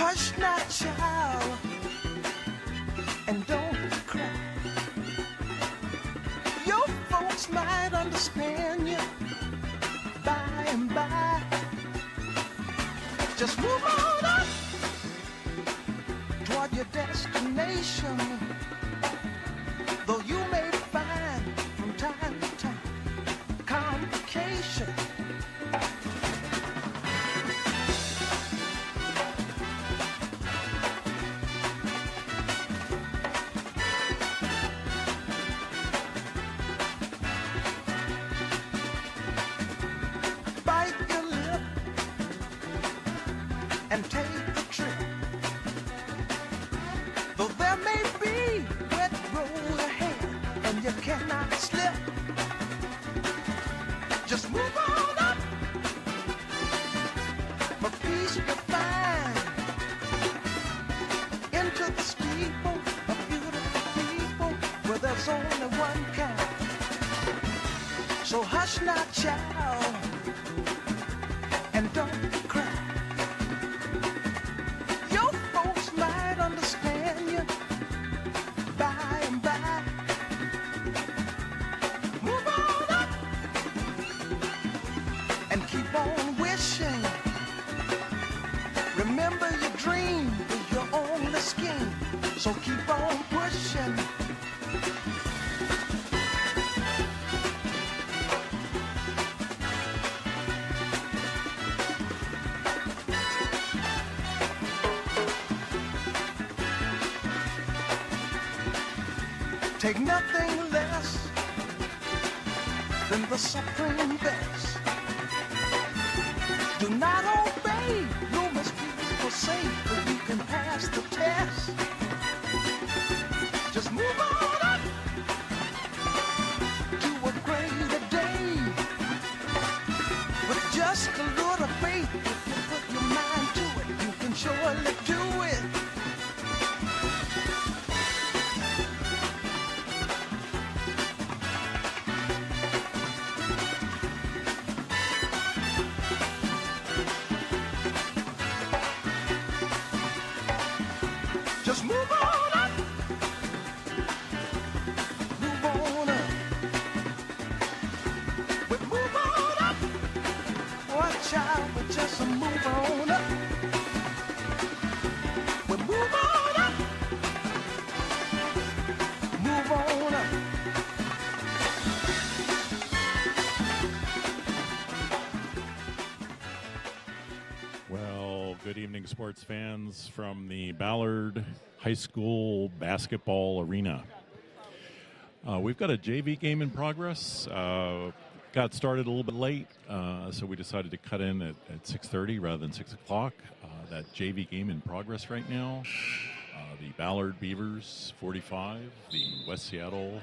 Hush not, child, and don't cry. Your folks might understand you by and by. Just move on up toward your destination, though you may find from time to time complications. And take the trip, though there may be wet road ahead and you cannot slip. Just move on up, for peace you find into the steeple of beautiful people where there's only one kind. So hush not, child, and don't cry. Understand you by and by. Move on up and keep on wishing. Remember your dream is your only scheme, so keep on pushing. Take nothing less than the supreme best. Do not obey, you must be safe, but you can pass the test. Just move on up to a greater day. With just a little faith, if you put your mind to it, you can surely do it. Just move on up. Move on up. We move on up. Watch out, we just move on up. We move on up. Move on up. Well, good evening, sports fans from the Ballard High School basketball arena. We've got a JV game in progress. Got started a little bit late, so we decided to cut in at 6:30 rather than 6 o'clock. That JV game in progress right now. The Ballard Beavers 45, the West Seattle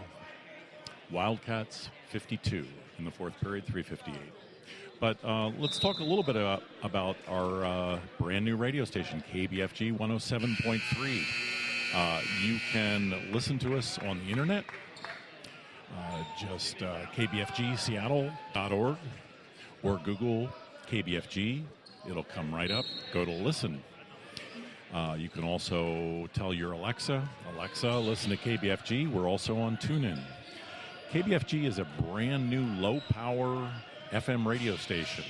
Wildcats 52 in the fourth period, 3:58. But let's talk a little bit about our brand new radio station, KBFG 107.3. You can listen to us on the internet, just kbfgseattle.org, or Google KBFG. It'll come right up. Go to listen. You can also tell your Alexa, listen to KBFG. We're also on TuneIn. KBFG is a brand new low-power FM radio station.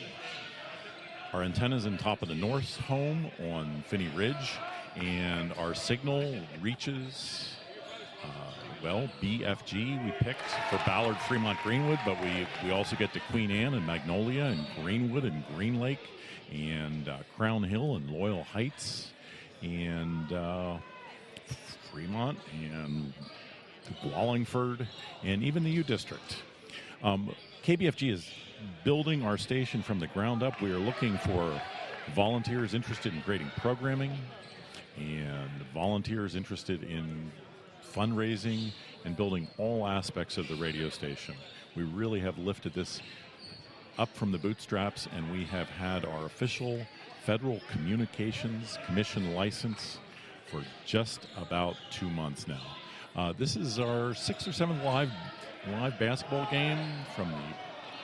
Our antenna's in top of the North home on Finney Ridge, and our signal reaches, BFG we picked for Ballard, Fremont, Greenwood, but we also get to Queen Anne and Magnolia and Greenwood and Green Lake and Crown Hill and Loyal Heights and Fremont and Wallingford and even the U District. KBFG is building our station from the ground up. We are looking for volunteers interested in creating programming and volunteers interested in fundraising and building all aspects of the radio station. We really have lifted this up from the bootstraps, and we have had our official Federal Communications Commission license for just about 2 months now. This is our 6th or 7th live basketball game from the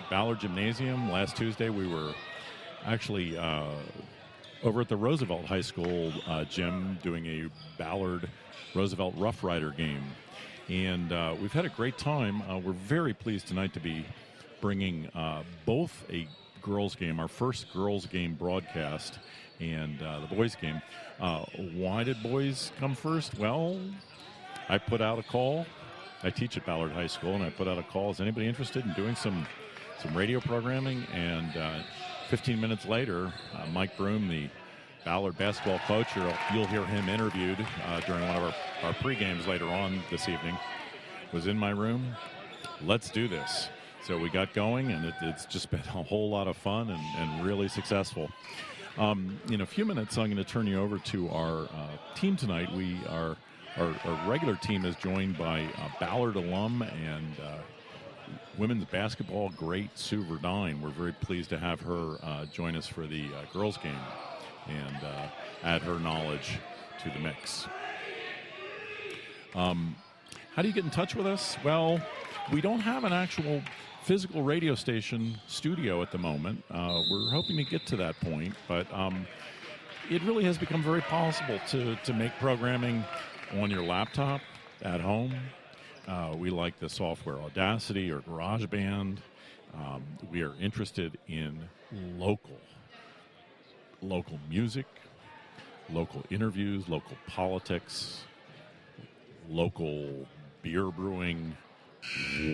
Ballard Gymnasium. Last Tuesday we were actually over at the Roosevelt High School gym doing a Ballard Roosevelt Rough Rider game. And we've had a great time. We're very pleased tonight to be bringing both a girls game, our first girls game broadcast, and the boys game. Why did boys come first? Well, I put out a call. I teach at Ballard High School, and I put out a call. Is anybody interested in doing some radio programming? And 15 minutes later, Mike Broom, the Ballard basketball coach, you'll hear him interviewed during one of our pre-games later on this evening, was in my room. Let's do this. So we got going, and it's just been a whole lot of fun and really successful. In a few minutes, I'm going to turn you over to our team tonight. Our regular team is joined by Ballard alum and women's basketball great Sue Verdine. We're very pleased to have her join us for the girls game and add her knowledge to the mix. How do you get in touch with us? Well, we don't have an actual physical radio station studio at the moment. We're hoping to get to that point, but it really has become very possible to make programming on your laptop at home. We like the software Audacity or GarageBand. We are interested in local music, local interviews, local politics, local beer brewing,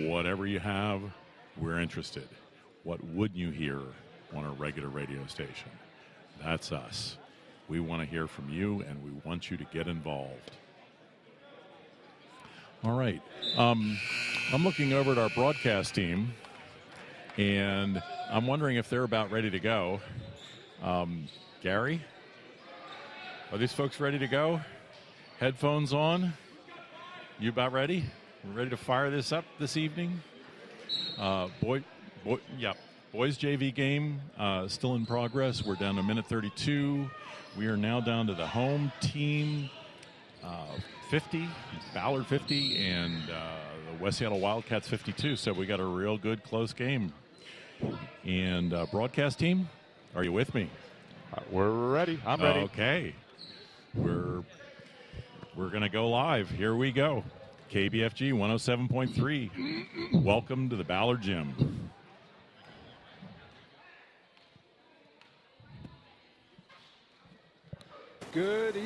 whatever you have, we're interested. What wouldn't you hear on a regular radio station? That's us. We want to hear from you, and we want you to get involved. All right. I'm looking over at our broadcast team, and I'm wondering if they're about ready to go. Gary, are these folks ready to go? Headphones on? You about ready? We're ready to fire this up this evening? Boys JV game still in progress. We're down to minute 32. We are now down to the home team 50, Ballard 50, and the West Seattle Wildcats 52. So we got a real good close game. And broadcast team, are you with me? We're ready. I'm ready. Okay. We're going to go live. Here we go. KBFG 107.3. Welcome to the Ballard Gym. Good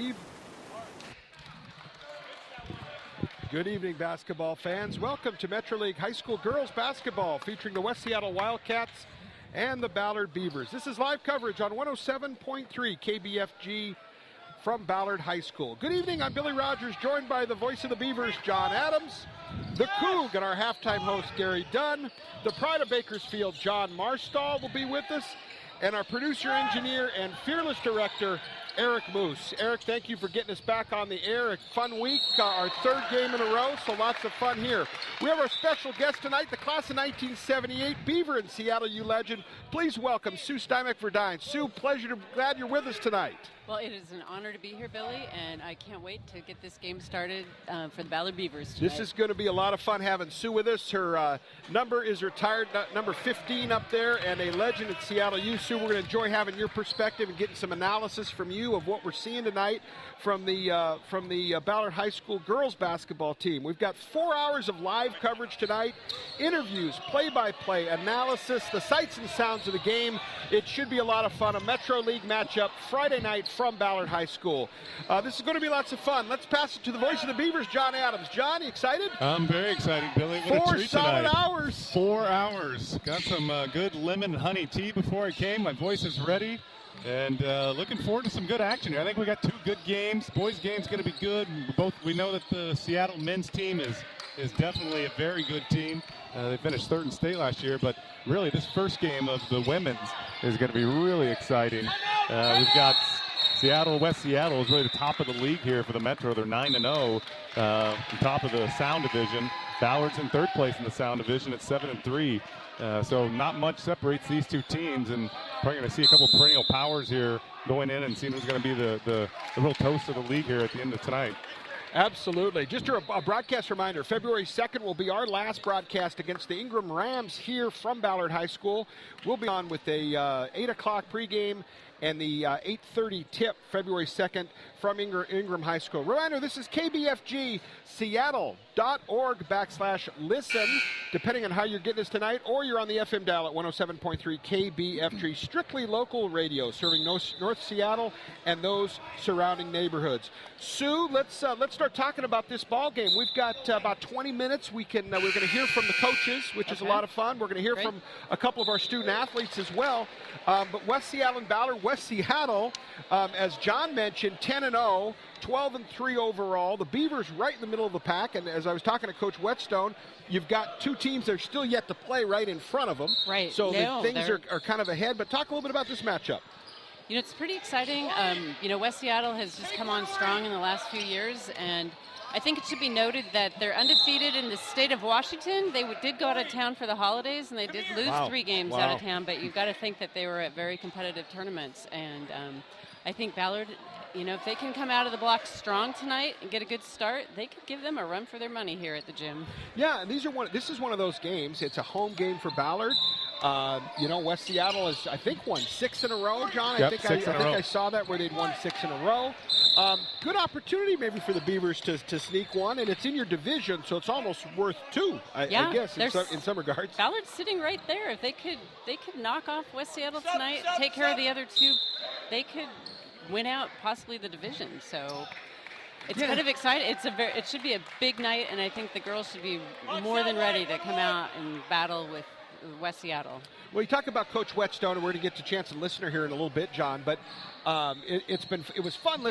evening, basketball fans. Welcome to Metro League High School Girls Basketball, featuring the West Seattle Wildcats and the Ballard Beavers. This is live coverage on 107.3 KBFG from Ballard High School. Good evening, I'm Billy Rogers, joined by the voice of the Beavers, John Adams, the Coug and our halftime host, Gary Dunn, the pride of Bakersfield, John Marstall will be with us, and our producer, engineer, and fearless director, Eric Moose. Eric, thank you for getting us back on the air. A fun week, our third game in a row, so lots of fun here. We have our special guest tonight, the class of 1978 Beaver and Seattle U legend. Please welcome Sue Verdine. Sue, glad you're with us tonight. Well, it is an honor to be here, Billy, and I can't wait to get this game started for the Ballard Beavers tonight. This is going to be a lot of fun having Sue with us. Her number is retired, number 15 up there, and a legend at Seattle U. Sue, we're going to enjoy having your perspective and getting some analysis from you of what we're seeing tonight from the Ballard High School girls basketball team. We've got 4 hours of live coverage tonight, interviews, play-by-play, analysis, the sights and sounds of the game. It should be a lot of fun. A Metro League matchup Friday night from Ballard High School. This is going to be lots of fun. Let's pass it to the voice of the Beavers, John Adams. John, you excited? I'm very excited, Billy. What 4 a treat solid tonight. hours. 4 hours. Got some good lemon and honey tea before I came. My voice is ready. And looking forward to some good action here. I think we got 2 good games. Boys' game's going to be good. We know that the Seattle men's team is definitely a very good team. They finished 3rd in state last year, but really this first game of the women's is going to be really exciting. We've got West Seattle is really the top of the league here for the Metro. They're 9-0, top of the Sound Division. Ballard's in 3rd place in the Sound Division at 7-3. So not much separates these 2 teams, and probably going to see a couple perennial powers here going in and seeing who's going to be the real toast of the league here at the end of tonight. Absolutely. Just a broadcast reminder, February 2nd will be our last broadcast against the Ingram Rams here from Ballard High School. We'll be on with a 8 o'clock pregame and the 8:30 tip February 2nd from Ingram High School. Reminder, this is KBFG, Seattle.org/listen, depending on how you're getting us tonight, or you're on the FM dial at 107.3 KBFG, strictly local radio, serving North Seattle and those surrounding neighborhoods. Sue, let's start talking about this ball game. We've got about 20 minutes. We're going to hear from the coaches, which is a lot of fun. We're going to hear from a couple of our student athletes as well. But West Seattle and Ballard. West Seattle, as John mentioned, 10-0, 12-3 overall. The Beavers right in the middle of the pack. And as I was talking to Coach Whetstone, you've got two teams that are still yet to play right in front of them. Right. So things are kind of ahead. But talk a little bit about this matchup. You know, it's pretty exciting. West Seattle has just come on strong in the last few years, and I think it should be noted that they're undefeated in the state of Washington. They did go out of town for the holidays, and they did lose 3 games out of town, but you've got to think that they were at very competitive tournaments. And I think Ballard, if they can come out of the blocks strong tonight and get a good start, they could give them a run for their money here at the gym. Yeah, and this is one of those games. It's a home game for Ballard. West Seattle has, I think, won 6 in a row, John. Yep, I think I saw that where they'd won 6 in a row. Good opportunity maybe for the Beavers to sneak one, and it's in your division, so it's almost worth 2, I guess, in some regards. Ballard's sitting right there. If they could knock off West Seattle tonight, take care of the other 2, they could win out possibly the division. So it's kind of exciting. It should be a big night, and I think the girls should be more than ready to come out and battle with West Seattle. Well, you talk about Coach Whetstone, and we're going to get to chance to listen to her here in a little bit, John. But it was fun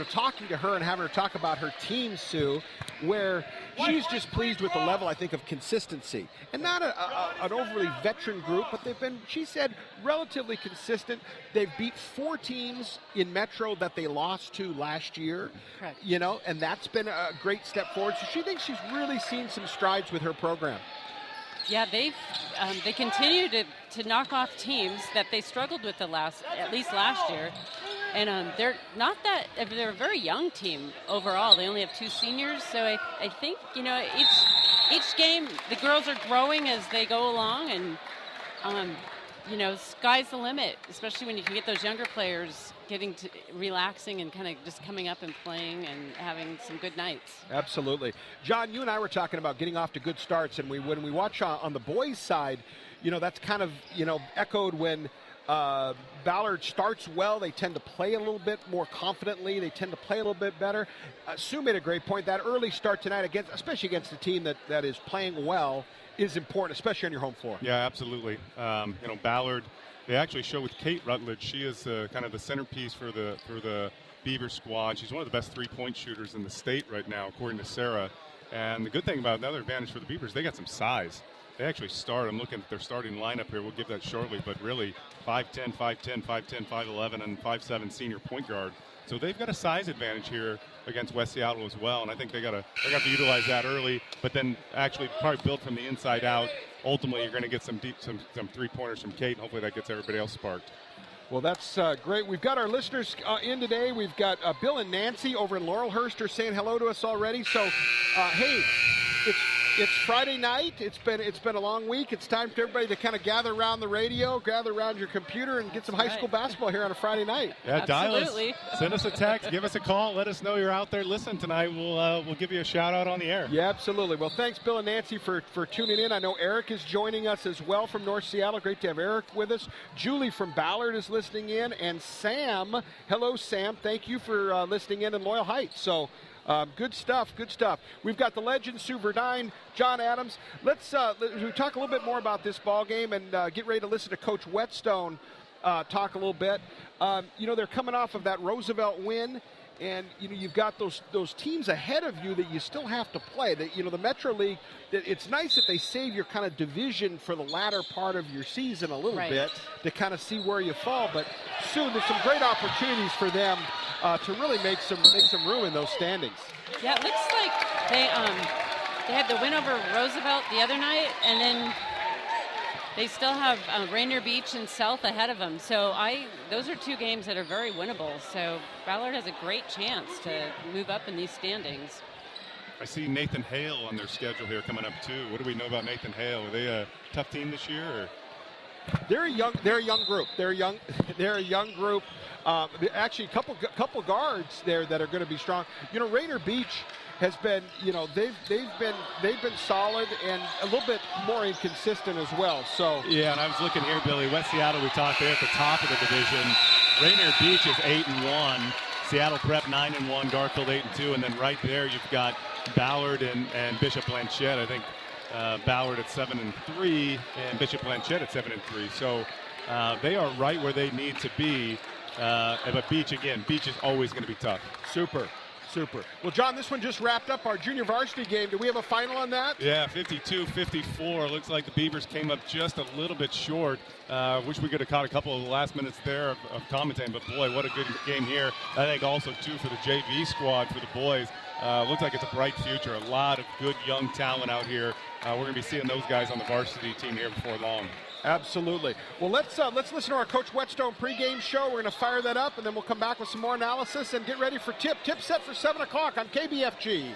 talking to her and having her talk about her team, Sue, where she's just pleased with the level, I think, of consistency, and not an overly veteran group, but they've been, she said, relatively consistent. They've beat 4 teams in Metro that they lost to last year. Correct. And that's been a great step forward. So she thinks she's really seen some strides with her program. Yeah, they continue to knock off teams that they struggled with at least last year, and they're a very young team overall. They only have 2 seniors, so I think each game the girls are growing as they go along, and sky's the limit, especially when you can get those younger players getting to relaxing and kind of just coming up and playing and having some good nights. Absolutely. John, you and I were talking about getting off to good starts, and when we watch on the boys' side, that's kind of, echoed when Ballard starts well. They tend to play a little bit more confidently. They tend to play a little bit better. Sue made a great point. That early start tonight, especially against a team that is playing well, is important, especially on your home floor. Yeah, absolutely. Ballard, they actually show with Kate Rutledge. She is kind of the centerpiece for the Beaver squad. She's one of the best 3-point shooters in the state right now, according to Sarah. And the good thing about another advantage for the Beavers, they got some size. They actually I'm looking at their starting lineup here. We'll give that shortly, but really 5'10", 5'10", 5'10", 5'11", and 5'7" senior point guard. So they've got a size advantage here against West Seattle as well, and I think they got to utilize that early, but then actually probably build from the inside out. Ultimately, you're going to get some 3-pointers from Kate, and hopefully that gets everybody else sparked. Well, that's great. We've got our listeners in today. We've got Bill and Nancy over in Laurelhurst are saying hello to us already. So, hey, it's Friday night. It's been a long week. It's time for everybody to kind of gather around the radio, gather around your computer, and get some high school basketball here on a Friday night. Yeah, dial us, send us a text, give us a call, let us know you're out there listening tonight. We'll give you a shout out on the air. Yeah, absolutely. Well, thanks, Bill and Nancy, for tuning in. I know Eric is joining us as well from North Seattle. Great to have Eric with us. Julie from Ballard is listening in, and Sam. Hello, Sam. Thank you for listening in Loyal Heights. So. Good stuff. We've got the legend, Sue Verdine, John Adams. Let's talk a little bit more about this ball game and get ready to listen to Coach Whetstone talk a little bit. They're coming off of that Roosevelt win, and you've got those teams ahead of you that you still have to play. The Metro League. It's nice that they save your kind of division for the latter part of your season a little bit to kind of see where you fall. But soon there's some great opportunities for them to really make some room in those standings. Yeah, it looks like they had the win over Roosevelt the other night, and then they still have Rainier Beach and South ahead of them. So those are 2 games that are very winnable. So Ballard has a great chance to move up in these standings. I see Nathan Hale on their schedule here coming up too. What do we know about Nathan Hale? Are they a tough team this year? Or? They're a young group. They're a young group. Actually, a couple guards there that are going to be strong. Rayner Beach has been, they've been solid and a little bit more inconsistent as well. So yeah, and I was looking here, Billy. West Seattle, we talked there at the top of the division. Rayner Beach is 8-1. Seattle Prep 9-1. Garfield 8-2, and then right there you've got Ballard and Bishop Blanchette. I think Ballard at 7-3 and Bishop Blanchette at 7-3. So they are right where they need to be. But Beach is always going to be tough. Super. Well, John, this one just wrapped up our junior varsity game. Do we have a final on that? Yeah, 52-54. Looks like the Beavers came up just a little bit short. Wish we could have caught a couple of the last minutes there of commentating, but boy, what a good game here. I think also, too, for the JV squad, for the boys. Looks like it's a bright future. A lot of good young talent out here. We're going to be seeing those guys on the varsity team here before long. Absolutely. Well, let's listen to our Coach Whetstone pregame show. We're going to fire that up, and then we'll come back with some more analysis and get ready for tip. Tip set for 7 o'clock on KBFG.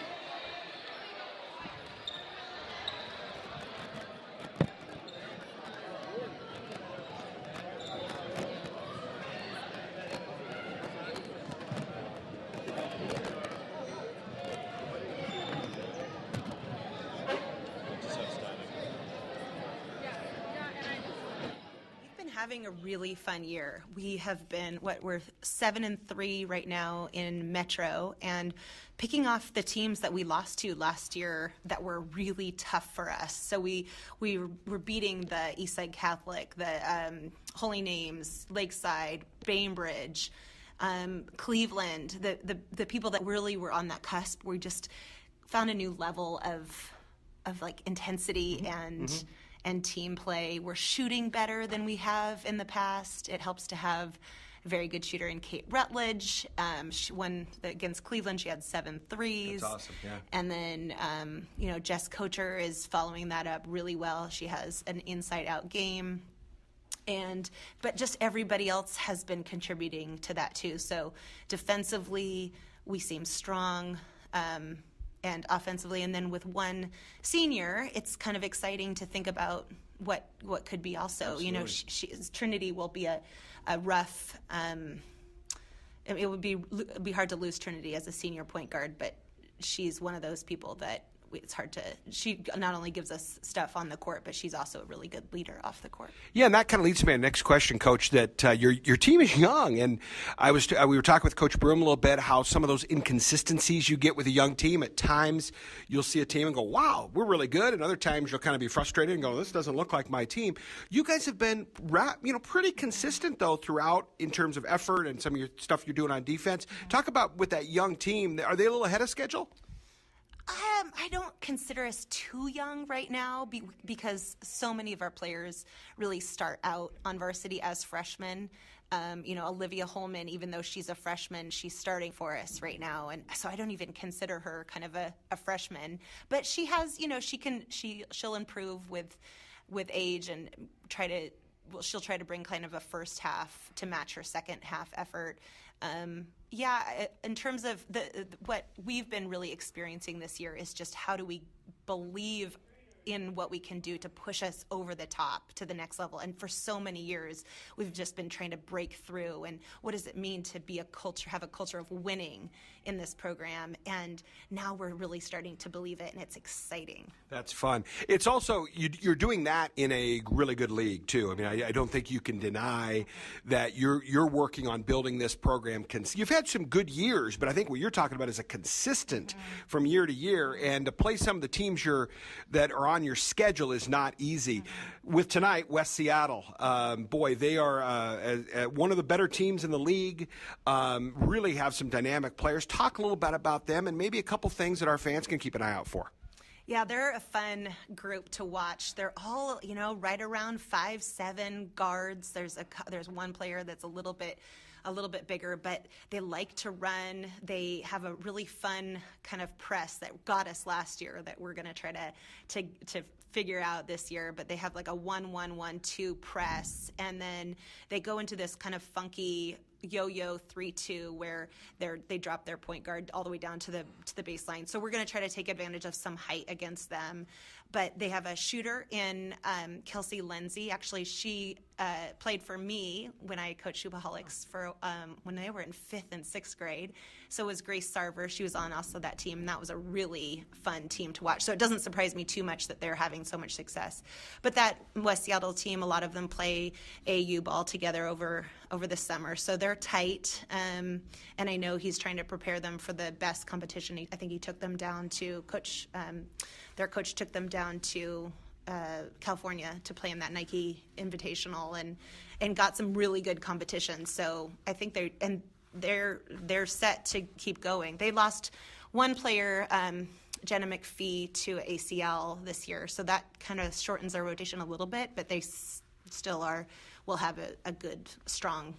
Having a really fun year. We have been, we're 7-3 right now in Metro, and picking off the teams that we lost to last year that were really tough for us. So we were beating the Eastside Catholic, the Holy Names, Lakeside, Bainbridge, Cleveland, the people that really were on that cusp. We just found a new level of like intensity and team play. We're shooting better than we have in the past. It helps to have a very good shooter in Kate Rutledge. She won against Cleveland. She had 7 threes. That's awesome, yeah. And then, Jess Kocher is following that up really well. She has an inside-out game. But just everybody else has been contributing to that too. So defensively, we seem strong. And offensively, and then with one senior, it's kind of exciting to think about what could be also. Absolutely. Trinity will be a rough. It would be hard to lose Trinity as a senior point guard, but she's one of those people that it's hard to. She not only gives us stuff on the court, but she's also a really good leader off the court. Yeah, and that kind of leads to my next question, Coach. That your team is young, and we were talking with Coach Broom a little bit how some of those inconsistencies you get with a young team. At times, you'll see a team and go, "Wow, we're really good," and other times you'll kind of be frustrated and go, "This doesn't look like my team." You guys have been, pretty consistent though throughout in terms of effort and some of your stuff you're doing on defense. Talk about with that young team. Are they a little ahead of schedule? I don't consider us too young right now because so many of our players really start out on varsity as freshmen. Olivia Holman, even though she's a freshman, she's starting for us right now. And so I don't even consider her kind of a freshman. But she has, she'll improve with age and she'll try to bring kind of a first half to match her second half effort. In terms of what we've been really experiencing this year is just how do we believe in what we can do to push us over the top to the next level. And for so many years, we've just been trying to break through. And what does it mean to be have a culture of winning in this program? And now we're really starting to believe it, and it's exciting. That's fun. It's also, you're doing that in a really good league, too. I mean, I don't think you can deny that you're working on building this program. You've had some good years, but I think what you're talking about is a consistent from year to year. And to play some of the teams that are on your schedule is not easy. With tonight, West Seattle, they are one of the better teams in the league, really have some dynamic players. Talk a little bit about them and maybe a couple things that our fans can keep an eye out for. Yeah, they're a fun group to watch. They're all, right around 5'7" guards. There's one player that's a little bit bigger, but they like to run. They have a really fun kind of press that got us last year that we're going to try to figure out this year. But they have like a 1-1-1-2 press, and then they go into this kind of funky yo-yo 3-2 where they drop their point guard all the way down to the baseline. So we're going to try to take advantage of some height against them. But they have a shooter in Kelsey Lindsay. Actually, she played for me when I coached Shootaholics for when they were in 5th and 6th grade. So was Grace Sarver. She was on also that team, and that was a really fun team to watch. So it doesn't surprise me too much that they're having so much success. But that West Seattle team, a lot of them play AU ball together over the summer. So they're tight, and I know he's trying to prepare them for the best competition. I think he took them down to their coach took them down to California to play in that Nike Invitational and got some really good competition. So I think they're set to keep going. They lost one player, Jenna McPhee, to ACL this year, so that kind of shortens their rotation a little bit, but they still will have a good, strong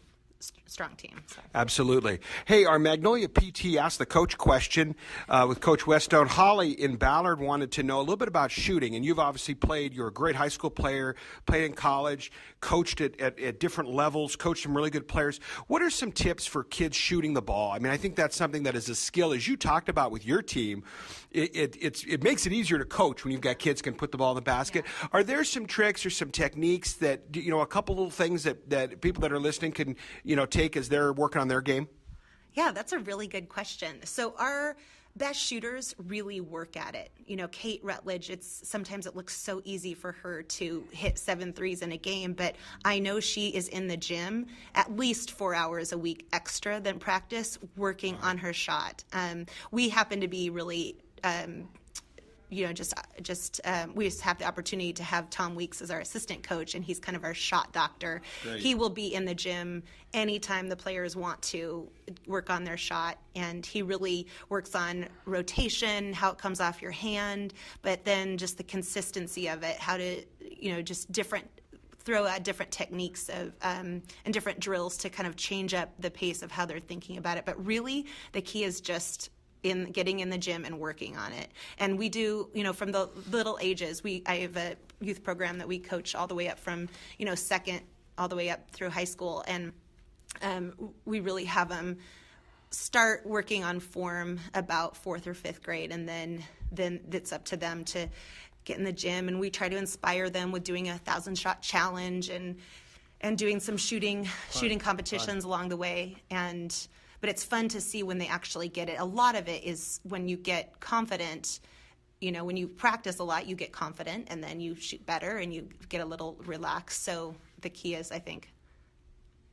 team. So. Absolutely. Hey, our Magnolia PT asked the coach question with Coach Westone. Holly in Ballard wanted to know a little bit about shooting, and you've obviously played. You're a great high school player, played in college, coached at different levels, coached some really good players. What are some tips for kids shooting the ball? I mean, I think that's something that is a skill, as you talked about with your team. It makes it easier to coach when you've got kids can put the ball in the basket. Yeah. Are there some tricks or some techniques that, a couple little things that people that are listening can, take as they're working on their game? Yeah, that's a really good question. So our best shooters really work at it. Kate Rutledge, sometimes it looks so easy for her to hit 7 threes in a game, but I know she is in the gym at least 4 hours a week extra than practice working on her shot. We happen to be really we just have the opportunity to have Tom Weeks as our assistant coach, and he's kind of our shot doctor. Great. He will be in the gym anytime the players want to work on their shot, and he really works on rotation, how it comes off your hand, but then just the consistency of it, how to, just throw out different techniques and different drills to kind of change up the pace of how they're thinking about it. But really, the key is just in getting in the gym and working on it. And we do, from the little ages, I have a youth program that we coach all the way up from, second all the way up through high school. And we really have them start working on form about 4th or 5th grade. And then it's up to them to get in the gym. And we try to inspire them with doing a 1,000-shot challenge and doing some shooting competitions along the way. But it's fun to see when they actually get it. A lot of it is when you get confident, when you practice a lot, you get confident, and then you shoot better and you get a little relaxed. So the key is, I think,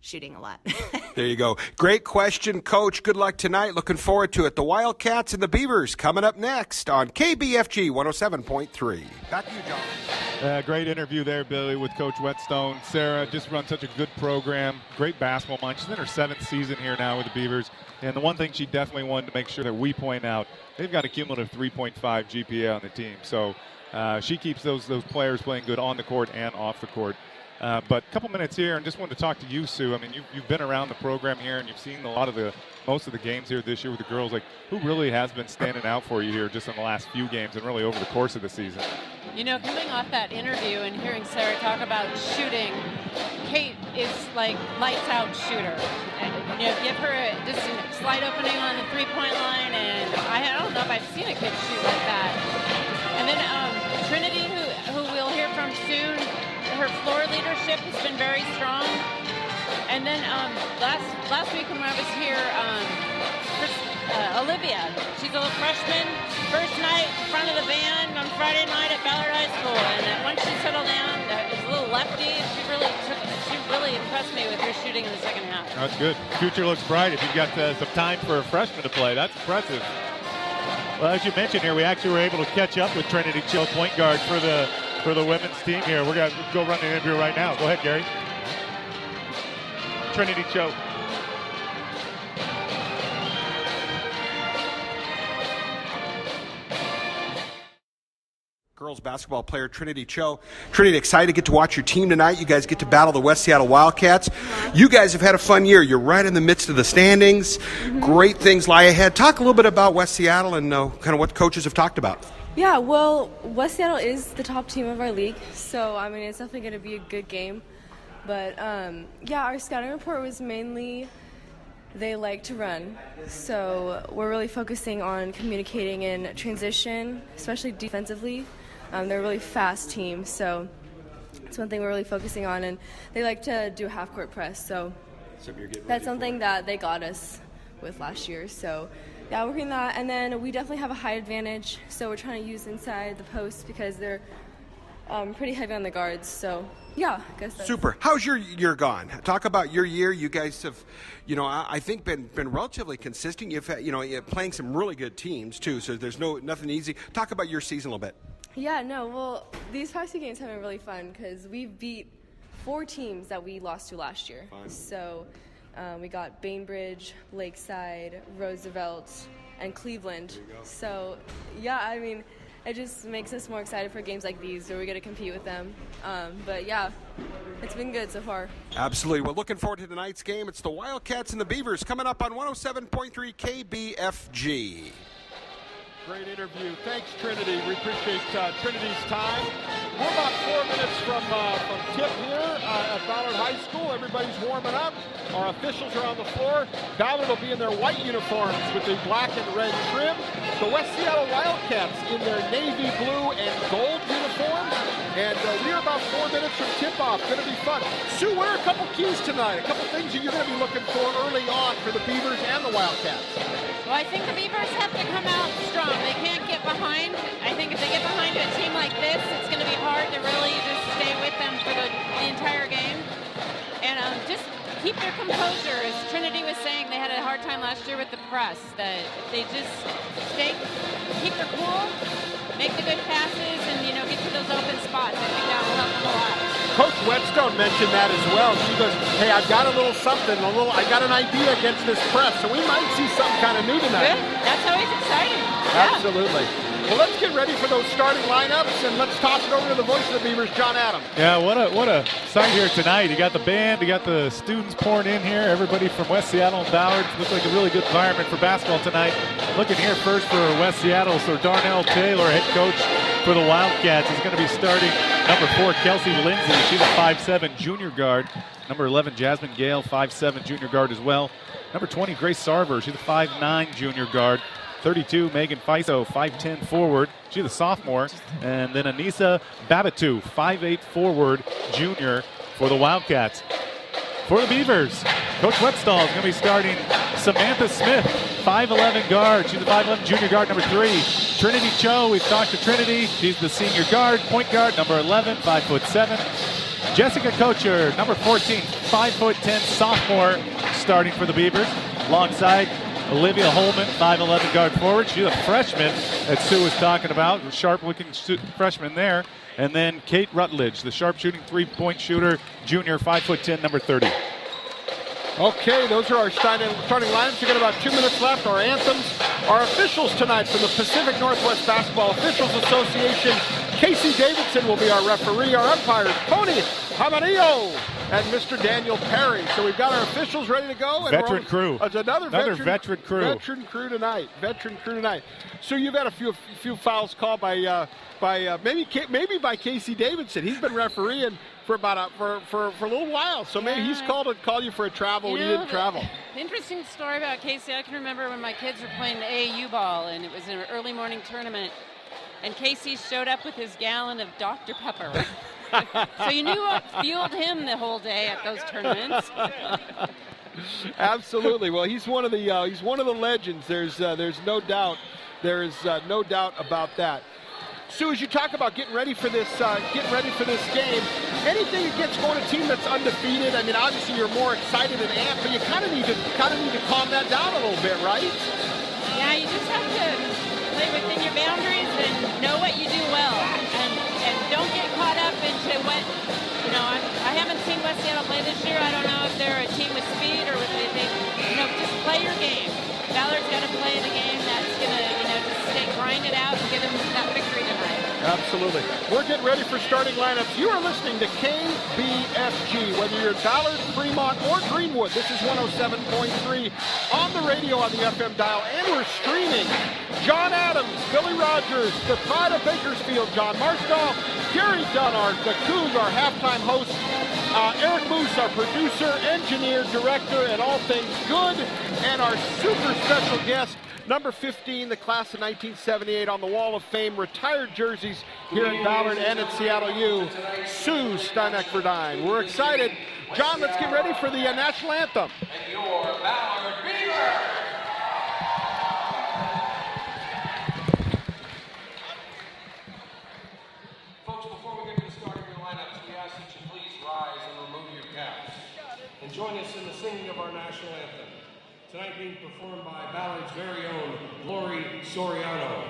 shooting a lot. There you go. Great question, Coach. Good luck tonight. Looking forward to it. The Wildcats and the Beavers coming up next on KBFG 107.3. Back to you, John. Great interview there, Billy, with Coach Whetstone. Sarah just runs such a good program. Great basketball mind. She's in her 7th season here now with the Beavers. And the one thing she definitely wanted to make sure that we point out, they've got a cumulative 3.5 GPA on the team. So she keeps those players playing good on the court and off the court. But a couple minutes here, and just wanted to talk to you, Sue. I mean, you've been around the program here, and you've seen most of the games here this year with the girls. Like, who really has been standing out for you here just in the last few games and really over the course of the season? Coming off that interview and hearing Sarah talk about shooting, Kate is like lights out shooter. And, give her just a slight opening on the 3-point line, and I don't know if I've seen a kid shoot like that. And then Trinity, who we'll hear from soon. Her floor leadership has been very strong. And then last week when I was here, Olivia, she's a little freshman, first night in front of the band on Friday night at Ballard High School. And once she settled down, it's a little lefty. She really impressed me with her shooting in the second half. That's good. Future looks bright. If you've got some time for a freshman to play, that's impressive. Well, as you mentioned here, we actually were able to catch up with Trinity Chill, point guard for the women's team here. We're going to go run the interview right now. Go ahead, Gary. Trinity Cho. Girls basketball player Trinity Cho. Trinity, excited to get to watch your team tonight. You guys get to battle the West Seattle Wildcats. You guys have had a fun year. You're right in the midst of the standings. Mm-hmm. Great things lie ahead. Talk a little bit about West Seattle and kind of what coaches have talked about. Yeah, well, West Seattle is the top team of our league, so, it's definitely going to be a good game. But, our scouting report was mainly they like to run. So we're really focusing on communicating in transition, especially defensively. They're a really fast team, so it's one thing we're really focusing on, and they like to do half-court press, so that's something that they got us with last year. So yeah, working that, and then we definitely have a height advantage, so we're trying to use inside the post because they're pretty heavy on the guards. So yeah, I guess that's Super. How's your year gone? Talk about your year. You guys have, I think been relatively consistent. You've had, you're playing some really good teams too. So there's nothing easy. Talk about your season a little bit. Yeah, no, well, these past 2 games have been really fun because we've beat 4 teams that we lost to last year. Fun. So we got Bainbridge, Lakeside, Roosevelt, and Cleveland. So yeah, I mean, it just makes us more excited for games like these where we get to compete with them. But yeah, it's been good so far. Absolutely. Well, looking forward to tonight's game. It's the Wildcats and the Beavers coming up on 107.3 KBFG. Great interview. Thanks, Trinity. We appreciate Trinity's time. We're about 4 minutes from tip here at Ballard High School. Everybody's warming up. Our officials are on the floor. Ballard will be in their white uniforms with the black and red trim. The West Seattle Wildcats in their navy blue and gold uniforms. And we're about 4 minutes from tip-off. Going to be fun. Sue, what are a couple keys tonight? A couple things that you're going to be looking for early on for the Beavers and the Wildcats? Well, I think the Beavers have to come out strong. They can't get behind. I think if they get behind a team like this, it's going to be hard to really just stay with them for the entire game. And just keep their composure. As Trinity was saying, they had a hard time last year with the press. That they just keep their cool, make the good passes, and get to those open spots. I think that will help them a lot. Coach Whetstone mentioned that as well. She goes, hey, I've got a little something, I got an idea against this press, so we might see something kind of new tonight. Good. That's always exciting. Yeah. Absolutely. Well, let's get ready for those starting lineups, and let's toss it over to the voice of the Beavers, John Adams. Yeah, what a sight here tonight. You got the band, you got the students pouring in here, everybody from West Seattle and Ballard. Looks like a really good environment for basketball tonight. Looking here first for West Seattle, so Darnell Taylor, head coach for the Wildcats, is going to be starting number 4, Kelsey Lindsay. She's a 5'7" junior guard. Number 11, Jasmine Gale, 5'7" junior guard as well. Number 20, Grace Sarver. She's a 5'9" junior guard. 32, Megan Fiso, 5'10" forward. She's a sophomore. And then Anissa Babitu, 5'8" forward, junior for the Wildcats. For the Beavers, Coach Whetstall is going to be starting Samantha Smith, 5'11" guard. She's a 5'11" junior guard, number 3. Trinity Cho, we've talked to Trinity. She's the senior guard, point guard, number 11, 5'7". Jessica Kocher, number 14, 5'10", sophomore, starting for the Beavers. Alongside Olivia Holman, 5'11" guard forward. She's a freshman that Sue was talking about, a sharp-looking freshman there. And then Kate Rutledge, the sharp-shooting three-point shooter, junior, 5'10", number 30. Okay, those are our starting lineups. We've got about 2 minutes left. Our anthems. Our officials tonight from the Pacific Northwest Basketball Officials Association. Casey Davidson will be our referee. Our umpires, Tony Jaramillo and Mr. Daniel Perry. So we've got our officials ready to go. And veteran crew. It's another veteran crew. Veteran crew tonight. So you've had a few fouls called by maybe by Casey Davidson. He's been refereeing for about for a little while. So maybe he's called you for a travel when you didn't travel. Interesting story about Casey. I can remember when my kids were playing the AAU ball, and it was an early morning tournament, and Casey showed up with his gallon of Dr. Pepper. So you knew what fueled him the whole day at those tournaments. Absolutely. Well, he's one of the legends. There's no doubt. There is no doubt about that. Sue, as you talk about getting ready for this game, anything against going a team that's undefeated? I mean, obviously you're more excited and amped, but you kind of need to calm that down a little bit, right? Yeah, you just have to play within your boundaries and know what you do well, and don't get caught up into what I haven't seen West Seattle play this year. I don't know if they're a team with speed or with anything. Just play your game. Ballard's got to play the game that's going to, just grind it out and give them that victory tonight. Absolutely. We're getting ready for starting lineups. You are listening to KBFG, whether you're at Ballard, Fremont, or Greenwood. This is 107.3 on the radio on the FM dial, and we're streaming. John Adams, Billy Rogers, the pride of Bakersfield, John Marshall, Gary Dunnard, the Coug, our halftime host. Eric Moose, our producer, engineer, director, and all things good. And our super special guest, number 15, the class of 1978 on the Wall of Fame, retired jerseys here at Ballard and at Seattle U, Sue Steineck-Verdine. We're excited. John, let's get ready for the national anthem. And your Ballard Beaver. Folks, before we get to the start of your lineups, we ask that you please rise and remove your caps and join us in the singing of our national anthem. Tonight being performed by Ballard's very own Laur Soriano.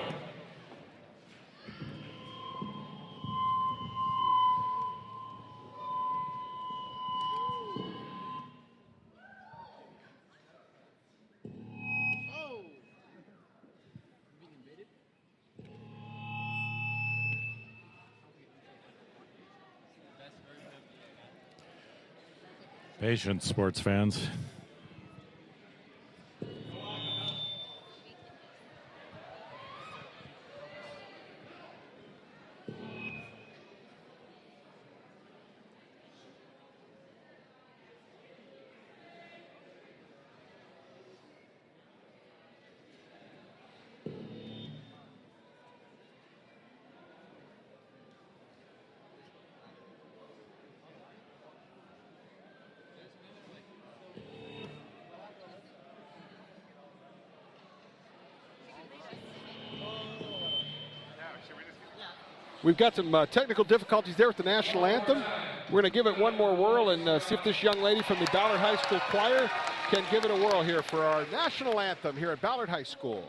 Patience, sports fans. We've got some technical difficulties there with the national anthem. We're going to give it one more whirl and see if this young lady from the Ballard High School Choir can give it a whirl here for our national anthem here at Ballard High School.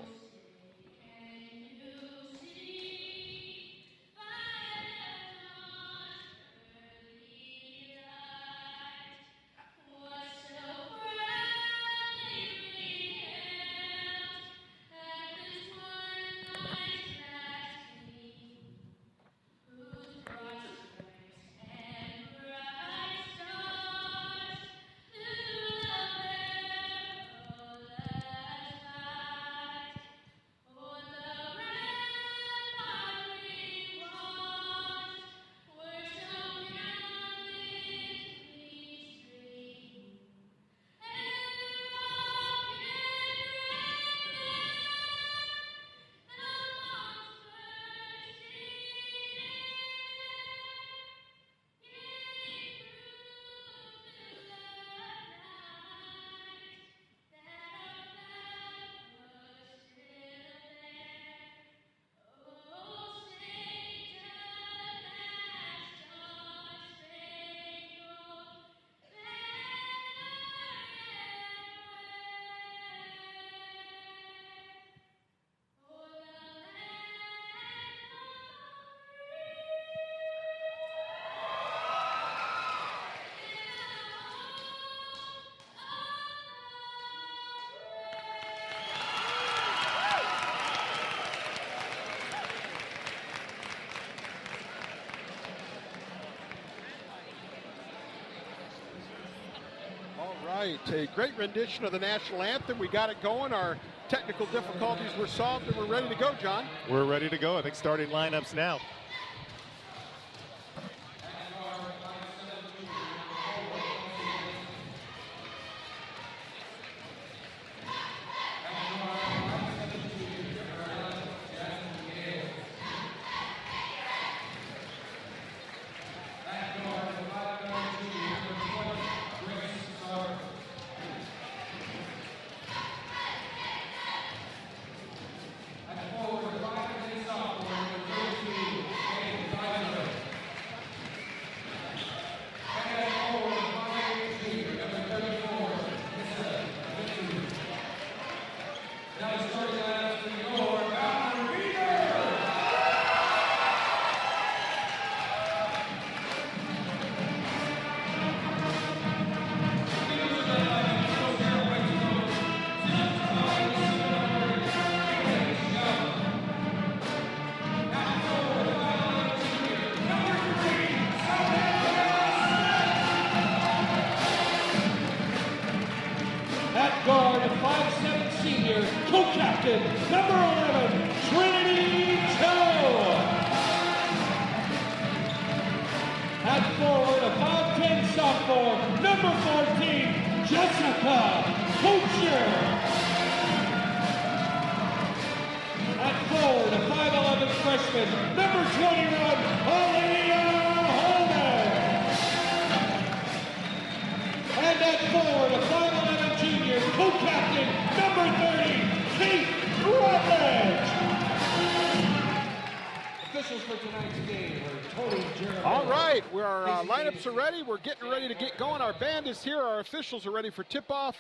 Right, a great rendition of the national anthem. We got it going. Our technical difficulties were solved and we're ready to go, John. We're ready to go. I think starting lineups now. Guard, 5'7" senior, co-captain, number 11, Trinity Cho. At forward, a 5'10" sophomore. Coacher. At forward, a 5'11" freshman, number 21, Olivia Holman. And at forward, a 5'11" junior, co-captain, number 30, Kate Rutledge. Officials for tonight's game are Tony Jeremiah. All right, our lineups are ready. We're getting ready to get going. Our band is here. Our officials are ready for tip-off.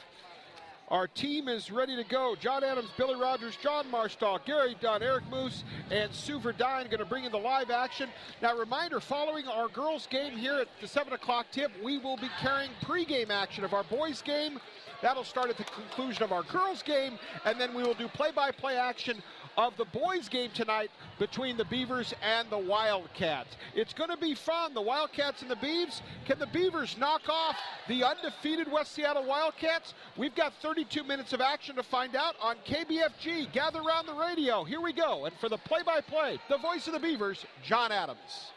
Our team is ready to go. John Adams, Billy Rogers, John Marstall, Gary Dunn, Eric Moose, and Sue Verdine going to bring in the live action. Now, reminder, following our girls' game here at the 7 o'clock tip, we will be carrying pregame action of our boys' game. That'll start at the conclusion of our girls' game, and then we will do play-by-play action of the boys' game tonight between the Beavers and the Wildcats. It's going to be fun. The Wildcats and the Beavs. Can the Beavers knock off the undefeated West Seattle Wildcats? We've got 32 minutes of action to find out on KBFG. Gather around the radio. Here we go. And for the play-by-play, the voice of the Beavers, John Adams.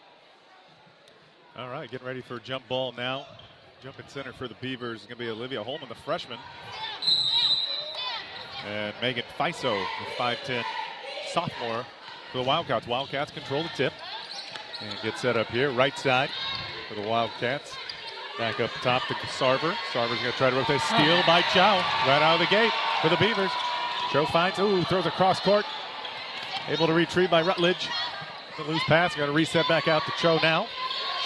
All right, getting ready for jump ball now. Jumping center for the Beavers is going to be Olivia Holman, the freshman. And Megan Fiso, the 5'10" sophomore for the Wildcats. Wildcats control the tip and get set up here, right side for the Wildcats. Back up top to Sarver. Sarver's going to try to rotate. Steal by Chow right out of the gate for the Beavers. Chow finds, throws across court. Able to retrieve by Rutledge. The loose pass, got to reset back out to Cho now.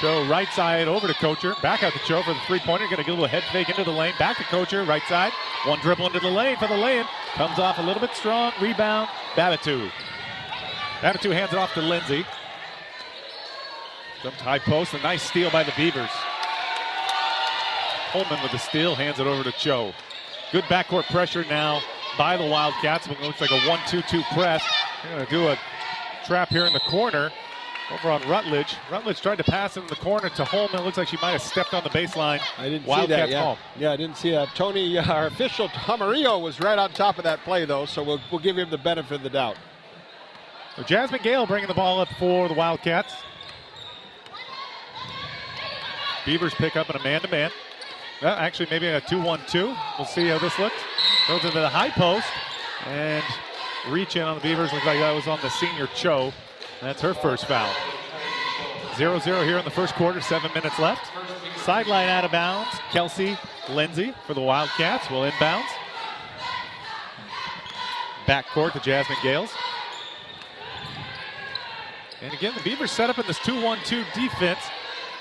Cho right side over to Kocher. Back out to Cho for the three-pointer. Going to get a little head fake into the lane. Back to Kocher, right side. One dribble into the lane for the lay-in. Comes off a little bit strong. Rebound, Babatou. Babatou hands it off to Lindsay. Jumped high post. A nice steal by the Beavers. Holman with the steal. Hands it over to Cho. Good backcourt pressure now by the Wildcats. It looks like a 1-2-2 press. They're going to do a trap here in the corner. Over on Rutledge. Rutledge tried to pass in the corner to Holman. It looks like she might have stepped on the baseline. I didn't Wildcats see that. ball. Yeah, I didn't see that. Tony, our official, Hamarillo, was right on top of that play, though, so we'll give him the benefit of the doubt. So Jasmine Gale bringing the ball up for the Wildcats. Beavers pick up in a man-to-man. Well, actually, maybe a 2-1-2. We'll see how this looks. Goes into the high post and reach in on the Beavers. Looks like that was on the senior Cho. That's her first foul. 0-0 here in the first quarter, 7 minutes left. Sideline out of bounds. Kelsey Lindsay for the Wildcats will inbounds. Backcourt to Jasmine Gales. And again, the Beavers set up in this 2-1-2 defense.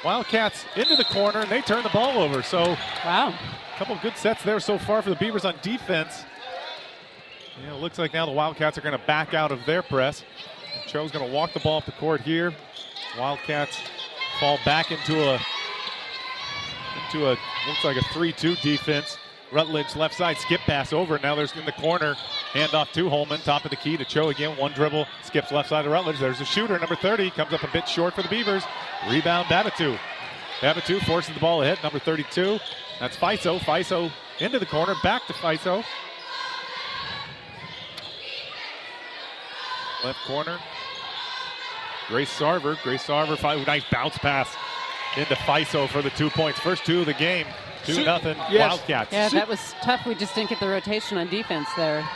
Wildcats into the corner, and they turn the ball over. So, wow. A couple of good sets there so far for the Beavers on defense. It looks like now the Wildcats are going to back out of their press. Cho's going to walk the ball up the court here. Wildcats fall back into a looks like a 3-2 defense. Rutledge left side skip pass over. Now there's in the corner. Handoff to Holman. Top of the key to Cho again. One dribble. Skips left side to Rutledge. There's a shooter, number 30. Comes up a bit short for the Beavers. Rebound Babatou. Babatou forces the ball ahead. Number 32. That's Fiso. Fiso into the corner. Back to Fiso. Left corner. Grace Sarver. Nice bounce pass into Fiso for the 2 points. First two of the game. 2-0 yes. Wildcats. Yeah, that was tough. We just didn't get the rotation on defense there.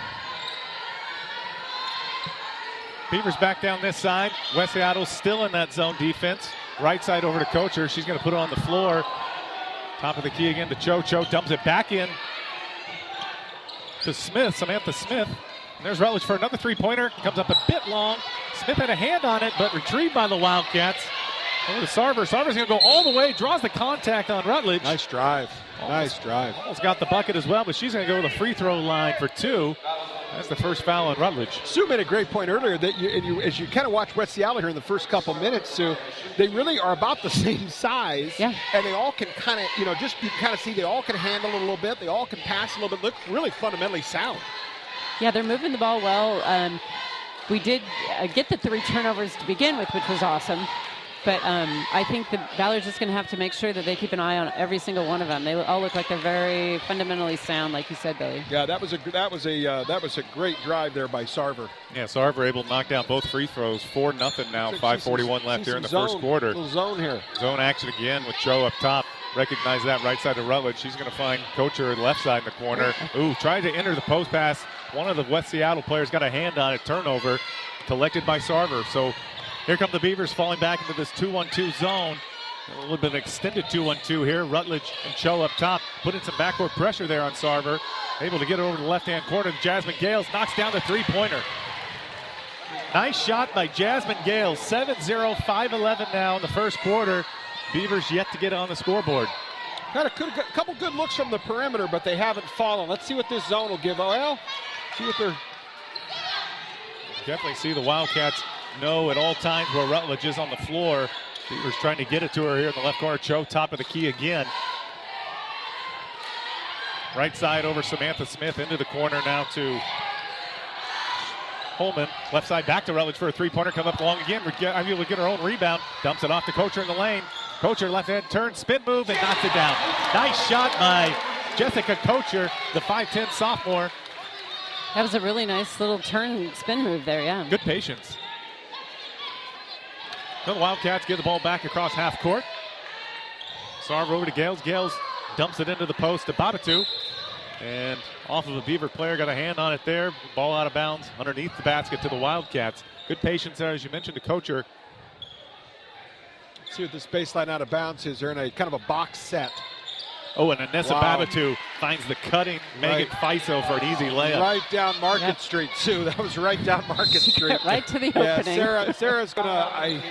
Beavers back down this side. West Seattle still in that zone defense. Right side over to Kocher. She's going to put it on the floor. Top of the key again to Cho. Cho dumps it back in to Smith, Samantha Smith. And there's Rutledge for another three-pointer. Comes up a bit long. Smith had a hand on it, but retrieved by the Wildcats. Over to Sarver. Sarver's going to go all the way, draws the contact on Rutledge. Nice drive. Nice drive. Almost got the bucket as well, but she's going to go to the free throw line for two. That's the first foul on Rutledge. Sue made a great point earlier that as you kind of watch West Seattle here in the first couple minutes, Sue, they really are about the same size. Yeah. And they all can kind of, you can kind of see they all can handle it a little bit. They all can pass a little bit. Look really fundamentally sound. Yeah, they're moving the ball well. We did get the 3 turnovers to begin with, which was awesome. But I think the Ballard's just going to have to make sure that they keep an eye on every single one of them. They all look like they're very fundamentally sound, like you said, Billy. Yeah, that was a great drive there by Sarver. Yeah, Sarver able to knock down both free throws. 4-0 now. 5:41 left here in the first quarter. Little zone here. Zone action again with Cho up top. recognize that right side of Rutledge. She's going to find Kocher left side in the corner. Ooh, tried to enter the post pass. One of the West Seattle players got a hand on it. Turnover collected by Sarver. So here come the Beavers falling back into this 2-1-2 zone. A little bit of extended 2-1-2 here. Rutledge and Cho up top, putting some backcourt pressure there on Sarver. Able to get it over to the left-hand corner. Jasmine Gales knocks down the three-pointer. Nice shot by Jasmine Gales. 7-0, 5-11 now in the first quarter. Beavers yet to get on the scoreboard. Got a couple good looks from the perimeter, but they haven't fallen. Let's see what this zone will give. Well, see what they're... Definitely see the Wildcats know at all times where Rutledge is on the floor. Beavers trying to get it to her here in the left corner. Cho, top of the key again. Right side over Samantha Smith into the corner now to Holman. Left side back to Rutledge for a three-pointer. Come up long again. I'm able to get her own rebound. Dumps it off to Kocher in the lane. Kocher left hand turn, spin move, and knocks it down. Nice shot by Jessica Kocher, the 5'10 sophomore. That was a really nice little turn spin move there, yeah. Good patience. The Wildcats get the ball back across half court. Sarver over to Gales. Gales dumps it into the post to Babatu. And off of a Beaver player, got a hand on it there. Ball out of bounds underneath the basket to the Wildcats. Good patience there, as you mentioned, to Kocher. See what this baseline out of bounds is. They're in a kind of a box set. Oh, and Anessa Babatu finds the cutting Megan Fiso for an easy layup. Right down Market Street, too. That was right down Market Street. Right to the opening. Yeah, Sarah's going to...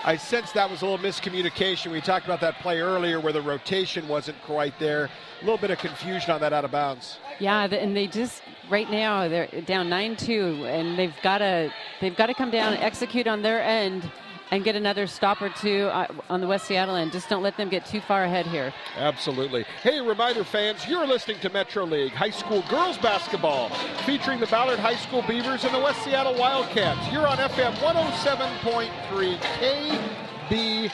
I sense that was a little miscommunication. We talked about that play earlier where the rotation wasn't quite there. A little bit of confusion on that out of bounds. Yeah, and they just right now they're down 9-2, and they've got to come down and execute on their end and get another stop or two on the West Seattle end. Just don't let them get too far ahead here. Absolutely. Hey, reminder fans, you're listening to Metro League High School Girls Basketball, featuring the Ballard High School Beavers and the West Seattle Wildcats. You're on FM 107.3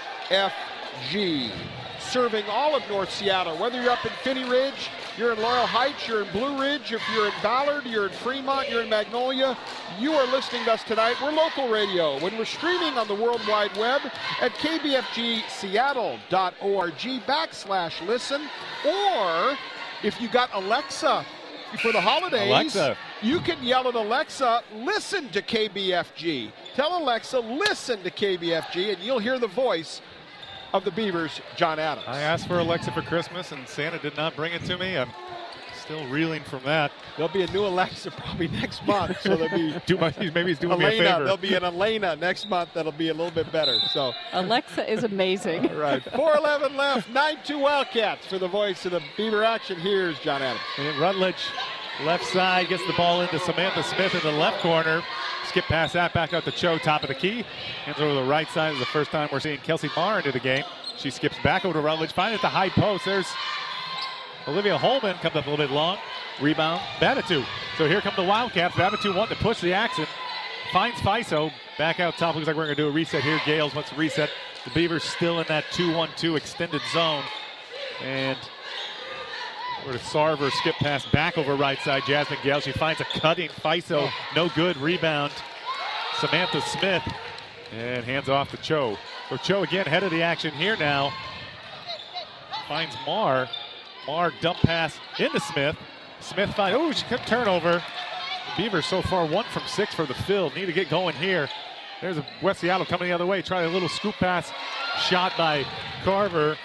KBFG, serving all of North Seattle. Whether you're up in Finney Ridge, you're in Laurel Heights, you're in Blue Ridge, if you're in Ballard, you're in Fremont, you're in Magnolia, you are listening to us tonight. We're local radio. When we're streaming on the World Wide Web at kbfgseattle.org/listen, or if you got Alexa for the holidays, you can yell at Alexa, listen to KBFG. Tell Alexa, listen to KBFG, and you'll hear the voice of the Beavers, John Adams. I asked for Alexa for Christmas, and Santa did not bring it to me. I'm still reeling from that. There'll be a new Alexa probably next month, so there'll be maybe he's doing Elena, me a favor. There'll be an Elena next month that'll be a little bit better. So Alexa is amazing. All right, 4:11 left, 9-2 Wildcats. For the voice of the Beaver action, here's John Adams. And Rutledge, left side, gets the ball into Samantha Smith in the left corner. Skip past that, back out to Cho, top of the key. Hands over to the right side. This is the first time we're seeing Kelsey Marr into the game. She skips back over to Rutledge, finds at the high post. There's Olivia Holman, comes up a little bit long. Rebound, Babatu. So here come the Wildcats. Babatu wanting to push the action. Finds Fiso, back out top. Looks like we're going to do a reset here. Gales wants to reset. The Beavers still in that 2-1-2 extended zone. And over to Sarver, skip pass back over right side. Jasmine Gale, she finds a cutting Fiso, no good. Rebound, Samantha Smith, and hands off to Cho. So Cho again head of the action here now. Finds Marr. Marr dump pass into Smith. Smith finds, she got turnover. Beavers so far 1 from 6 for the field. Need to get going here. There's a West Seattle coming the other way. Try a little scoop pass shot by Sarver,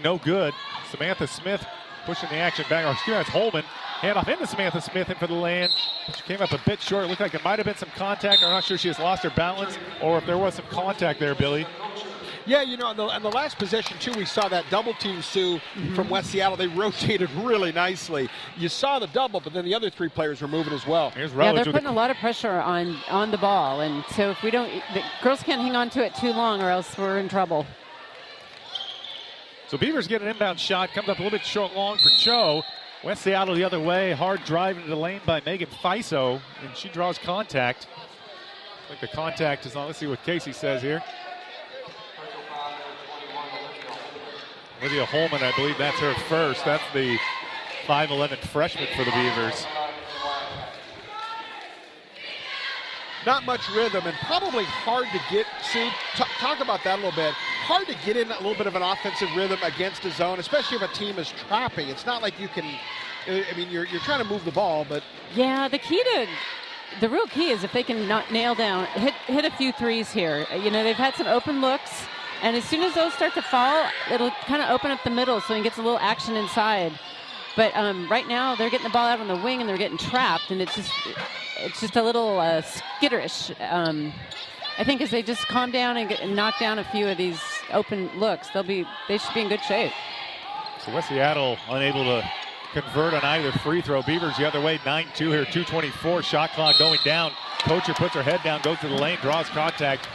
no good. Samantha Smith pushing the action back. That's Holman. Hand off into Samantha Smith in for the land. She came up a bit short. It looked like it might have been some contact. I'm not sure she has lost her balance or if there was some contact there, Billy. Yeah, in the last possession, too, we saw that double team, Sue, from West Seattle. They rotated really nicely. You saw the double, but then the other 3 players were moving as well. Yeah, they're putting a lot of pressure on the ball. And so if the girls can't hang on to it too long or else we're in trouble. So Beavers get an inbound shot. Comes up a little bit short long for Cho. West Seattle the other way. Hard drive into the lane by Megan Fiso. And she draws contact. I think the contact is on. Let's see what Casey says here. Olivia Holman, I believe that's her first. That's the 5'11 freshman for the Beavers. Not much rhythm and probably hard to get. Sue, talk about that a little bit. hard to get in a little bit of an offensive rhythm against a zone, especially if a team is trapping. It's not like you can, I mean, you're trying to move the ball, but. Yeah, the real key is if they can not nail down, hit a few threes here. You know, they've had some open looks, and as soon as those start to fall, it'll kind of open up the middle so he gets a little action inside. But right now they're getting the ball out on the wing and they're getting trapped, and it's just a little skitterish. I think as they just calm down and knock down a few of these open looks, they should be in good shape. So West Seattle unable to convert on either free throw. Beavers the other way, 9-2 here, 2:24, shot clock going down. Kocher puts her head down, goes to the lane, draws contact.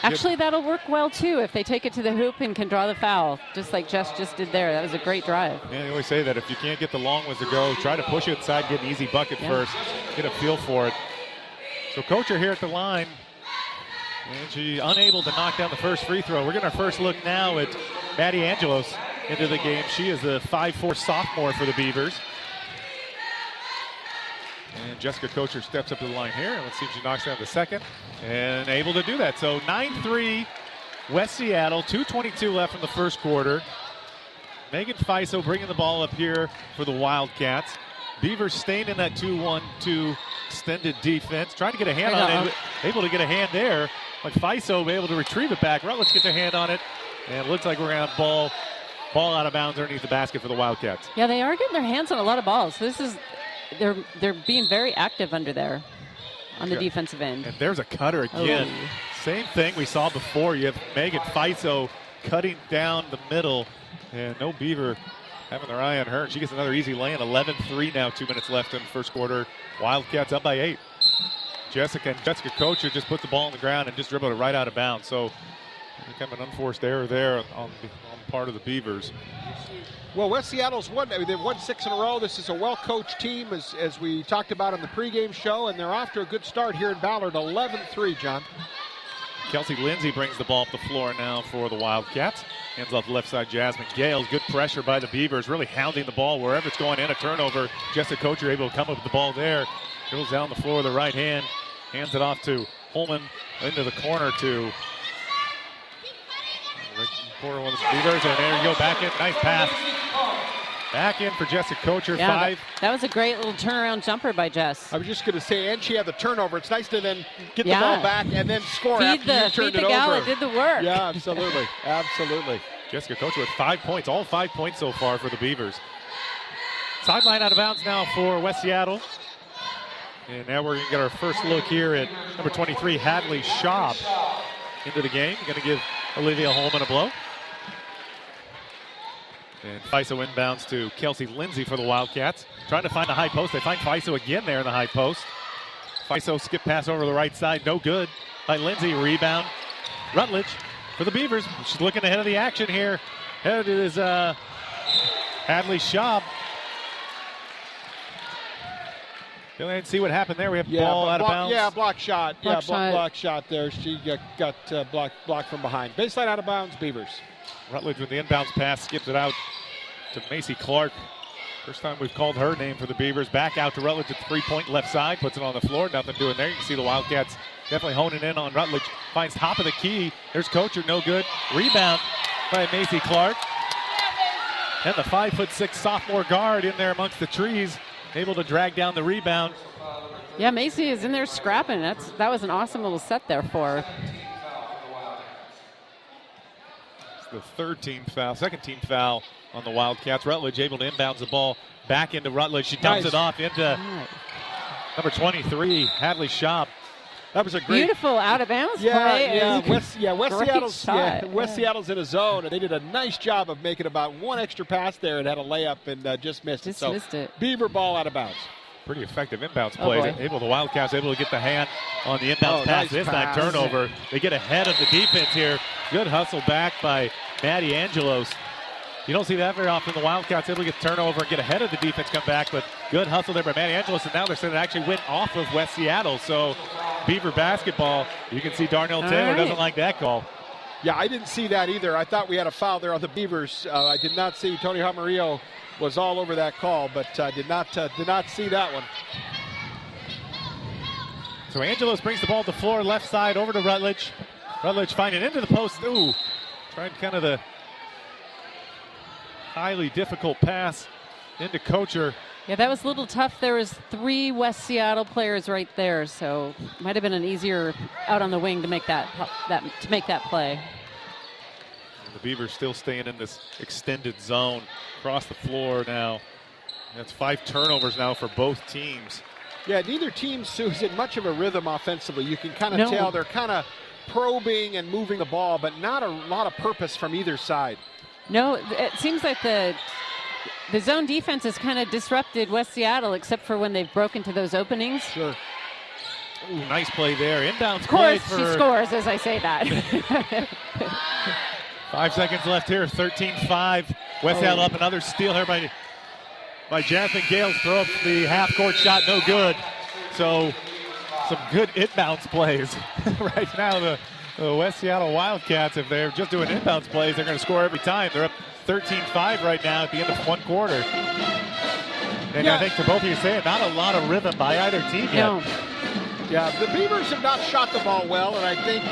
Actually, that'll work well, too, if they take it to the hoop and can draw the foul, just like Jess just did there. That was a great drive. Yeah, they always say that if you can't get the long ones to go, try to push it inside, get an easy bucket first, get a feel for it. So Kocher here at the line, and she unable to knock down the first free throw. We're getting our first look now at Maddie Angelos into the game. She is the 5'4" sophomore for the Beavers. And Jessica Kocher steps up to the line here. Let's see if she knocks down the second. And able to do that. So 9-3 West Seattle, 2:22 left in the first quarter. Megan Fiso bringing the ball up here for the Wildcats. Beavers staying in that 2-1-2 extended defense. Trying to get a hand on it. Able to get a hand there. But Fiso able to retrieve it back. Rutledge gets a hand on it. And it looks like we're going to have ball out of bounds underneath the basket for the Wildcats. Yeah, they are getting their hands on a lot of balls. They're being very active under there on the defensive end. And there's a cutter again. Oh. Same thing we saw before. You have Megan Fiso cutting down the middle, and no Beaver having their eye on her. She gets another easy lay-in. 11-3 now, 2 minutes left in the first quarter. Wildcats up by 8. Jessica Kocher just put the ball on the ground and just dribbled it right out of bounds. So kind of an unforced error there on the part of the Beavers. Well, West Seattle's they've won 6 in a row. This is a well-coached team, as we talked about on the pregame show, and they're off to a good start here in Ballard, 11-3, John. Kelsey Lindsay brings the ball up the floor now for the Wildcats. Hands off left side, Jasmine Gales. Good pressure by the Beavers, really hounding the ball wherever it's going in. A turnover. Jessica Kocher able to come up with the ball there. Goes down the floor with the right hand. Hands it off to Holman into the corner to one of the Beavers, and there you go, back in. Nice pass. Back in for Jessica Kocher, 5. That was a great little turnaround jumper by Jess. I was just going to say, and she had the turnover. It's nice to then get the ball back and then score feed after you turned it over. Gal that did the work. Yeah, absolutely. Absolutely. Jessica Kocher with 5 points, all 5 points so far for the Beavers. Sideline out of bounds now for West Seattle. And now we're going to get our first look here at number 23, Hadley Schaub, into the game. Going to give Olivia Holman a blow. And Fiso inbounds to Kelsey Lindsay for the Wildcats. Trying to find the high post. They find Fiso again there in the high post. Fiso skip pass over the right side. No good by Lindsay. Rebound. Rutledge for the Beavers. She's looking ahead of the action here. Ahead is Hadley Schaub. Go ahead and see what happened there. We have ball out of bounds. Yeah, block shot. Block shot there. She got blocked from behind. Baseline out of bounds, Beavers. Rutledge with the inbounds pass, skips it out to Macy Clark. First time we've called her name for the Beavers. Back out to Rutledge at the three-point left side, puts it on the floor. Nothing doing there. You can see the Wildcats definitely honing in on Rutledge. Finds top of the key. There's Kocher, no good. Rebound by Macy Clark. And the 5'6" sophomore guard in there amongst the trees, able to drag down the rebound. Yeah, Macy is in there scrapping. That was an awesome little set there for her. The second team foul on the Wildcats. Rutledge able to inbounds the ball back into Rutledge. She dumps it off into number 23, Hadley Schaub. That was a great, beautiful out of bounds play. West Seattle's in a zone, and they did a nice job of making about one extra pass there and had a layup and just missed it. So Beaver ball out of bounds. Pretty effective inbounds play. The Wildcats able to get the hand on the inbounds pass. This time turnover. They get ahead of the defense here. Good hustle back by Maddie Angelos. You don't see that very often. The Wildcats able to get turnover and get ahead of the defense, come back, but good hustle there by Maddie Angelos. And now they're saying it actually went off of West Seattle. So Beaver basketball, you can see Darnell Taylor doesn't like that call. Yeah, I didn't see that either. I thought we had a foul there on the Beavers. I did not see. Tony Jamarillo was all over that call, but did not see that one. So Angelos brings the ball to the floor, left side over to Rutledge. Rutledge finding into the post. Ooh, Tried kind of the highly difficult pass into Kocher. Yeah, that was a little tough. There was 3 West Seattle players right there, so might have been an easier out on the wing to make that play. The Beavers still staying in this extended zone across the floor now. That's 5 turnovers now for both teams. Yeah, neither team, Sue, is in much of a rhythm offensively. You can kind of tell they're kind of probing and moving the ball, but not a lot of purpose from either side. No, it seems like the zone defense has kind of disrupted West Seattle, except for when they've broken to those openings. Sure. Ooh, nice play there. Inbounds of play course, she scores as I say that. 5 seconds left here, 13-5. West Seattle up, another steal here by Jasper. Gales throw up the half-court shot, no good. So some good inbounds plays. Right now, the West Seattle Wildcats, if they're just doing inbounds plays, they're going to score every time. They're up 13-5 right now at the end of one quarter. And I think to both of you saying, not a lot of rhythm by either team yet. No. Yeah, the Beavers have not shot the ball well, and I think,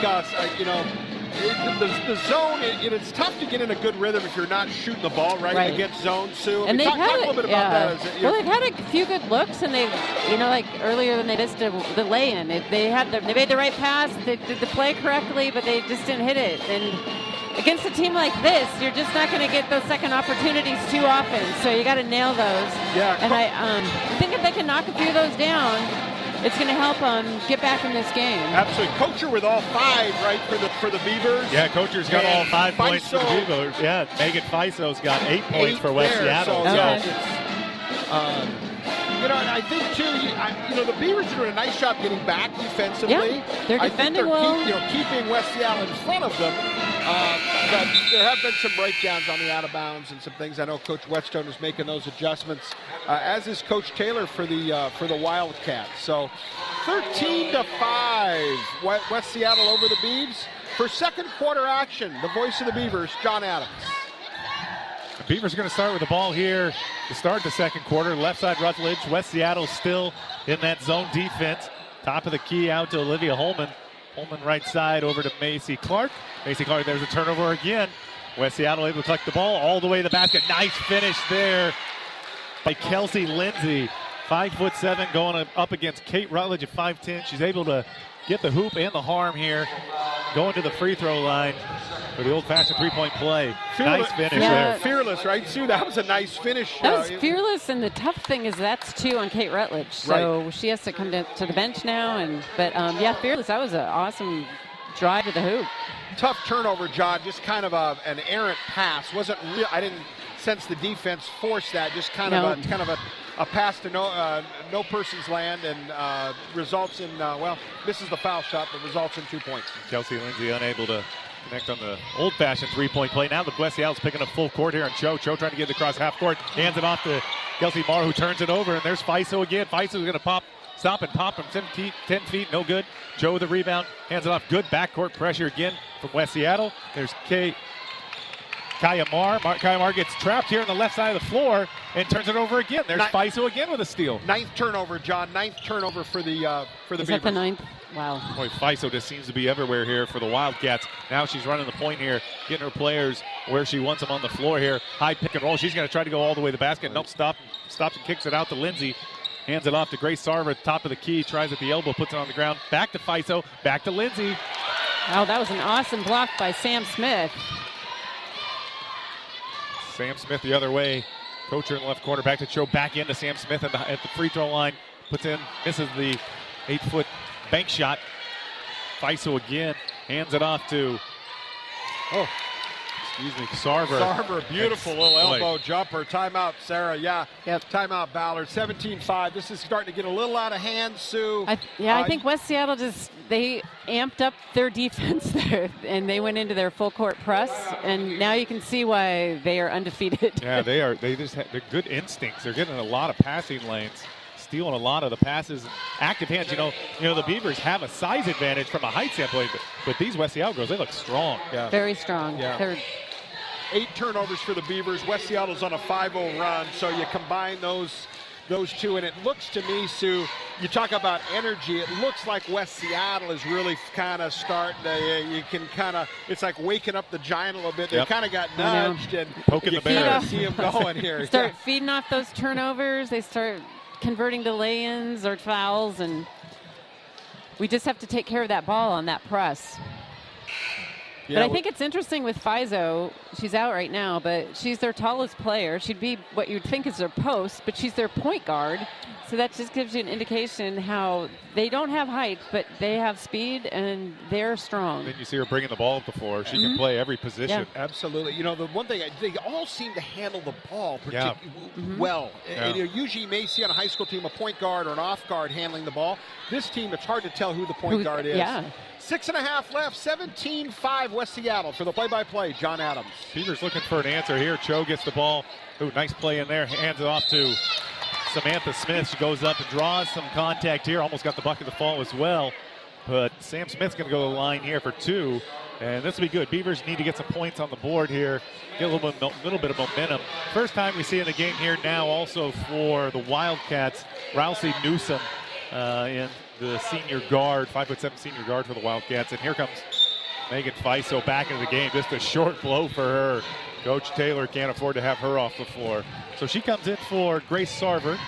the zone, it's tough to get in a good rhythm if you're not shooting the ball right against zone, Sue. And talk a little bit about that. Well, they've had a few good looks, and they've, like earlier when they just did the lay-in, they made the right pass, they did the play correctly, but they just didn't hit it. And against a team like this, you're just not going to get those second opportunities too often, so you got to nail those. Yeah. And I think if they can knock a few of those down, it's going to help them get back in this game. Absolutely. Kocher with all 5, right, for the Beavers. Yeah, Kocher's got all 5 points for the Beavers. Yeah, Megan Fiso's got 8 points for West Seattle. And I think, too, the Beavers are doing a nice job getting back defensively. Yeah, they're defending well. Keeping West Seattle in front of them. But there have been some breakdowns on the out of bounds and some things. I know Coach Whetstone is making those adjustments, as is Coach Taylor for the Wildcats. So 13-5, West Seattle over the Beavs. For second quarter action, the voice of the Beavers, John Adams. The Beavers are going to start with the ball here to start the second quarter. Left side Rutledge. West Seattle still in that zone defense. Top of the key out to Olivia Holman. Holman right side over to Macy Clark. Macy Clark, there's a turnover again. West Seattle able to collect the ball all the way to the basket. Nice finish there by Kelsey Lindsay. 5'7", going up against Kate Rutledge at 5'10". She's able to get the hoop and the harm here. Going to the free throw line for the old-fashioned three-point play. Nice finish there. Fearless, right, Sue? That was a nice finish. That was fearless, and the tough thing is that's 2 on Kate Rutledge. So she has to come to the bench now. But fearless. That was an awesome drive to the hoop. Tough turnover, John. Just kind of an errant pass. Wasn't real. I didn't sense the defense force that. Just kind of a pass to no person's land, and results in misses the foul shot, but results in 2 points. Kelsey Lindsay unable to connect on the old-fashioned three-point play. Now the West Seattle's picking up full court here on Cho. Cho trying to get it across half court. Hands it off to Kelsey Marr, who turns it over, and there's Fiso again. Fiso's going to stop and pop from 10 feet, no good. Joe with the rebound, hands it off. Good backcourt pressure again from West Seattle. There's Kaya Marr. Kaya Marr gets trapped here on the left side of the floor and turns it over again. There's Fiso again with a steal. 9th turnover, John. 9th turnover for the Beavers. Is that the 9th? Wow. Boy, Fiso just seems to be everywhere here for the Wildcats. Now she's running the point here, getting her players where she wants them on the floor here. High pick and roll. She's going to try to go all the way to the basket. Nope, stops and kicks it out to Lindsay. Hands it off to Grace Sarver at the top of the key. Tries at the elbow, puts it on the ground. Back to Fiso, back to Lindsay. Oh, that was an awesome block by Sam Smith. Sam Smith the other way. Kocher in the left corner. Back to Cho. Back into Sam Smith at the free throw line. Puts in, misses the 8-foot bank shot. Fiso again. Hands it off to Sarver. Beautiful little elbow jumper. Timeout, Sarah. Yeah. Yep. Timeout, Ballard. 17-5. This is starting to get a little out of hand, Sue. I think West Seattle they amped up their defense there, and they went into their full court press, and now you can see why they are undefeated. Yeah, they are. They're good instincts. They're getting a lot of passing lanes, stealing a lot of the passes, active hands. You know the Beavers have a size advantage from a height standpoint, but these West Seattle girls, they look strong. Yeah. Very strong. Yeah. They're 8 turnovers for the Beavers. West Seattle's on a 5-0 run, so you combine those those two. And it looks to me, Sue, you talk about energy, it looks like West Seattle is really kind of starting to, you can kind of, it's like waking up the giant a little bit. They kind of got nudged and poking the bear. See them going here. Start feeding off those turnovers. They start converting to lay-ins or fouls, and we just have to take care of that ball on that press. But I think it's interesting with Fizo. She's out right now, but she's their tallest player. She'd be what you'd think is their post, but she's their point guard. So that just gives you an indication how they don't have height, but they have speed and they're strong. Then you see her bringing the ball up the floor. She can play every position. Yeah. Absolutely. You know, the one thing, they all seem to handle the ball well. And, you know, usually you may see on a high school team a point guard or an off guard handling the ball. This team, it's hard to tell who the point guard is. Yeah. 6.5 left, 17-5 West Seattle. For the play-by-play, John Adams. Beavers looking for an answer here. Cho gets the ball. Ooh, nice play in there. Hands it off to Samantha Smith. She goes up and draws some contact here. Almost got the bucket to fall as well. But Sam Smith's going to go to the line here for 2. And this will be good. Beavers need to get some points on the board here. Get a little bit of momentum. First time we see in the game here now also for the Wildcats. Rousey Newsom in the senior guard, 5'7" senior guard for the Wildcats. And here comes Megan Fiso back into the game. Just a short blow for her. Coach Taylor can't afford to have her off the floor. So she comes in for Grace Sarver.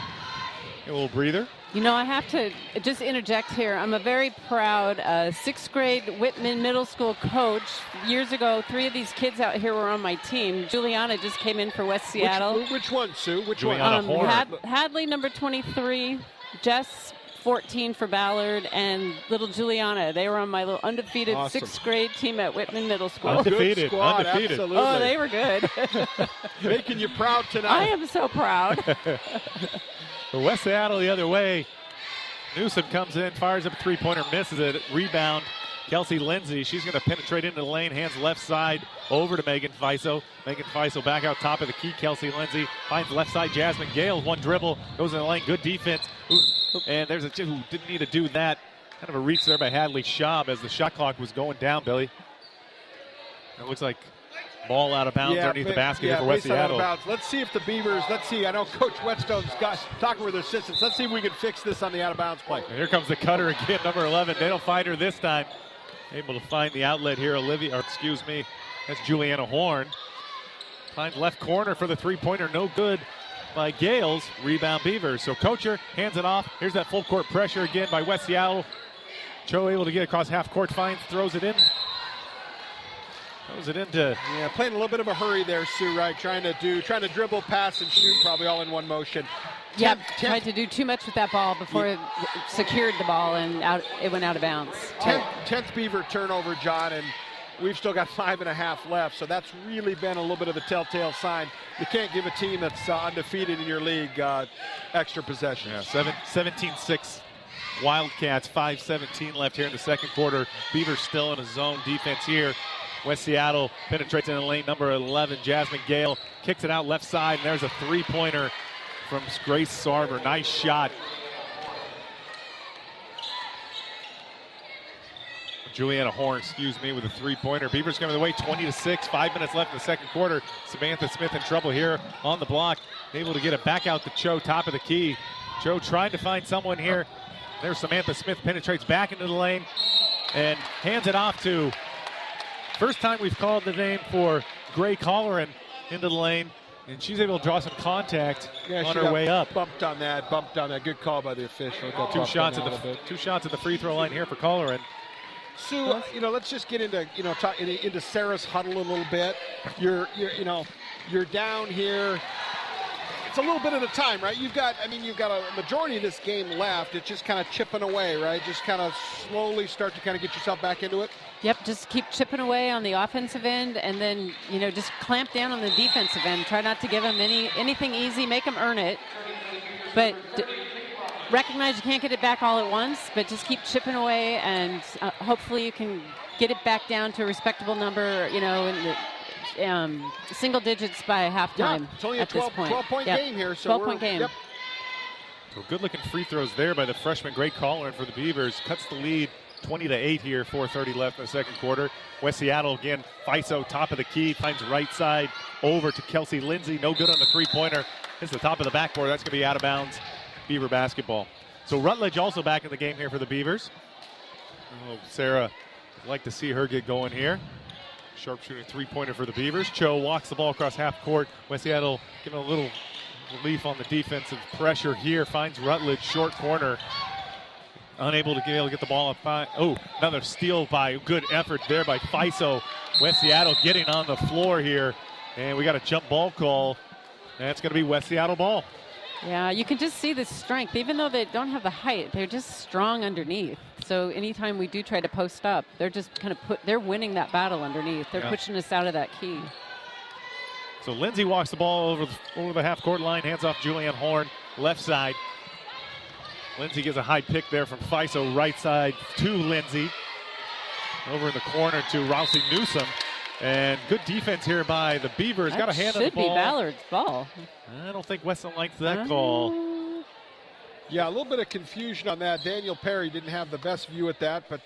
A little breather. You know, I have to just interject here. I'm a very proud 6th grade Whitman Middle School coach. Years ago, 3 of these kids out here were on my team. Juliana just came in for West Seattle. Which one, Sue? Which Juliana one? Hadley, number 23. Jess, 14 for Ballard, and little Juliana. They were on my little undefeated 6th grade team at Whitman Middle School. Undefeated. Squad, Undefeated. Absolutely. Oh, they were good. Making you proud tonight. I am so proud. West Seattle the other way. Newsom comes in, fires up a three-pointer, misses it. Rebound, Kelsey Lindsay. She's going to penetrate into the lane, hands left side over to Megan Fiso. Megan Fiso back out top of the key. Kelsey Lindsay finds left side Jasmine Gale. One dribble, goes in the lane. Good defense. And there's a kid who didn't need to do that. Kind of a reach there by Hadley Schaub as the shot clock was going down, Billy. It looks like ball out of bounds underneath the basket for West Seattle. Let's see if the Beavers, I know Coach Whetstone's got talking with their assistants. Let's see if we can fix this on the out of bounds play. And here comes the cutter again, number 11. They don't find her this time. Able to find the outlet here, that's Juliana Horn. Finds left corner for the three-pointer, no good by Gales. Rebound Beavers. So Kocher hands it off. Here's that full court pressure again by West Seattle. Cho able to get across half court, finds, throws it in. Throws it into. Yeah, playing a little bit of a hurry there, Sue, right? Trying to dribble, pass, and shoot, probably all in one motion. Yep, tried to do too much with that ball before it secured the ball and it went out of bounds. 10th Beaver turnover, John, and we've still got 5.5 left, so that's really been a little bit of the telltale sign. You can't give a team that's undefeated in your league extra possessions. Yeah, 17-6 Wildcats, 5:17 left here in the second quarter. Beavers still in a zone defense here. West Seattle penetrates in the lane, number 11, Jasmine Gale, kicks it out left side, and there's a three-pointer from Grace Sarver. Nice shot. Juliana Horn, with a three-pointer. Beavers coming the way, 20-6, 5 minutes left in the second quarter. Samantha Smith in trouble here on the block. Able to get it back out to Cho, top of the key. Cho trying to find someone here. There's Samantha Smith, penetrates back into the lane and hands it off to, first time we've called the name for Gray Colleran into the lane, and she's able to draw some contact on her way up. Bumped on that. Good call by the official. Two shots at the free throw line here for Colleran. Sue, let's just get into into Sarah's huddle a little bit. You're down here. It's a little bit at a time, right? You've got a majority of this game left. It's just kind of chipping away, right? Just kind of slowly start to kind of get yourself back into it. Yep, just keep chipping away on the offensive end, and then just clamp down on the defensive end. Try not to give them anything easy. Make them earn it, but recognize you can't get it back all at once. But just keep chipping away, and hopefully you can get it back down to a respectable number. In the single digits by halftime. Yeah, it's only at a this point. 12-point game here. So 12-point game. Yep. So good-looking free throws there by the freshman Gray Colleran for the Beavers. Cuts the lead 20-8 here, 4:30 left in the second quarter. West Seattle again, FISO top of the key, finds right side over to Kelsey Lindsay. No good on the three-pointer. Hits the top of the backboard. That's going to be out of bounds. Beaver basketball. So Rutledge also back in the game here for the Beavers. Oh, Sarah, I'd like to see her get going here. Sharpshooting three-pointer for the Beavers. Cho walks the ball across half court. West Seattle giving a little relief on the defensive pressure here. Finds Rutledge, short corner. Unable to get the ball up. Oh, another steal by good effort there by FISO. West Seattle getting on the floor here. And we got a jump ball call. That's going to be West Seattle ball. Yeah, you can just see the strength. Even though they don't have the height, they're just strong underneath. So anytime we do try to post up, they're just kind of they're winning that battle underneath. They're pushing us out of that key. So Lindsay walks the ball over the half-court line, hands off Julianne Horn, left side. Lindsay gets a high pick there from FISO, right side to Lindsay. Over in the corner to Rousey Newsom. And good defense here by the Beavers. Got a hand on the ball. Should be Ballard's ball. I don't think Weston likes that call. Yeah, a little bit of confusion on that. Daniel Perry didn't have the best view at that, but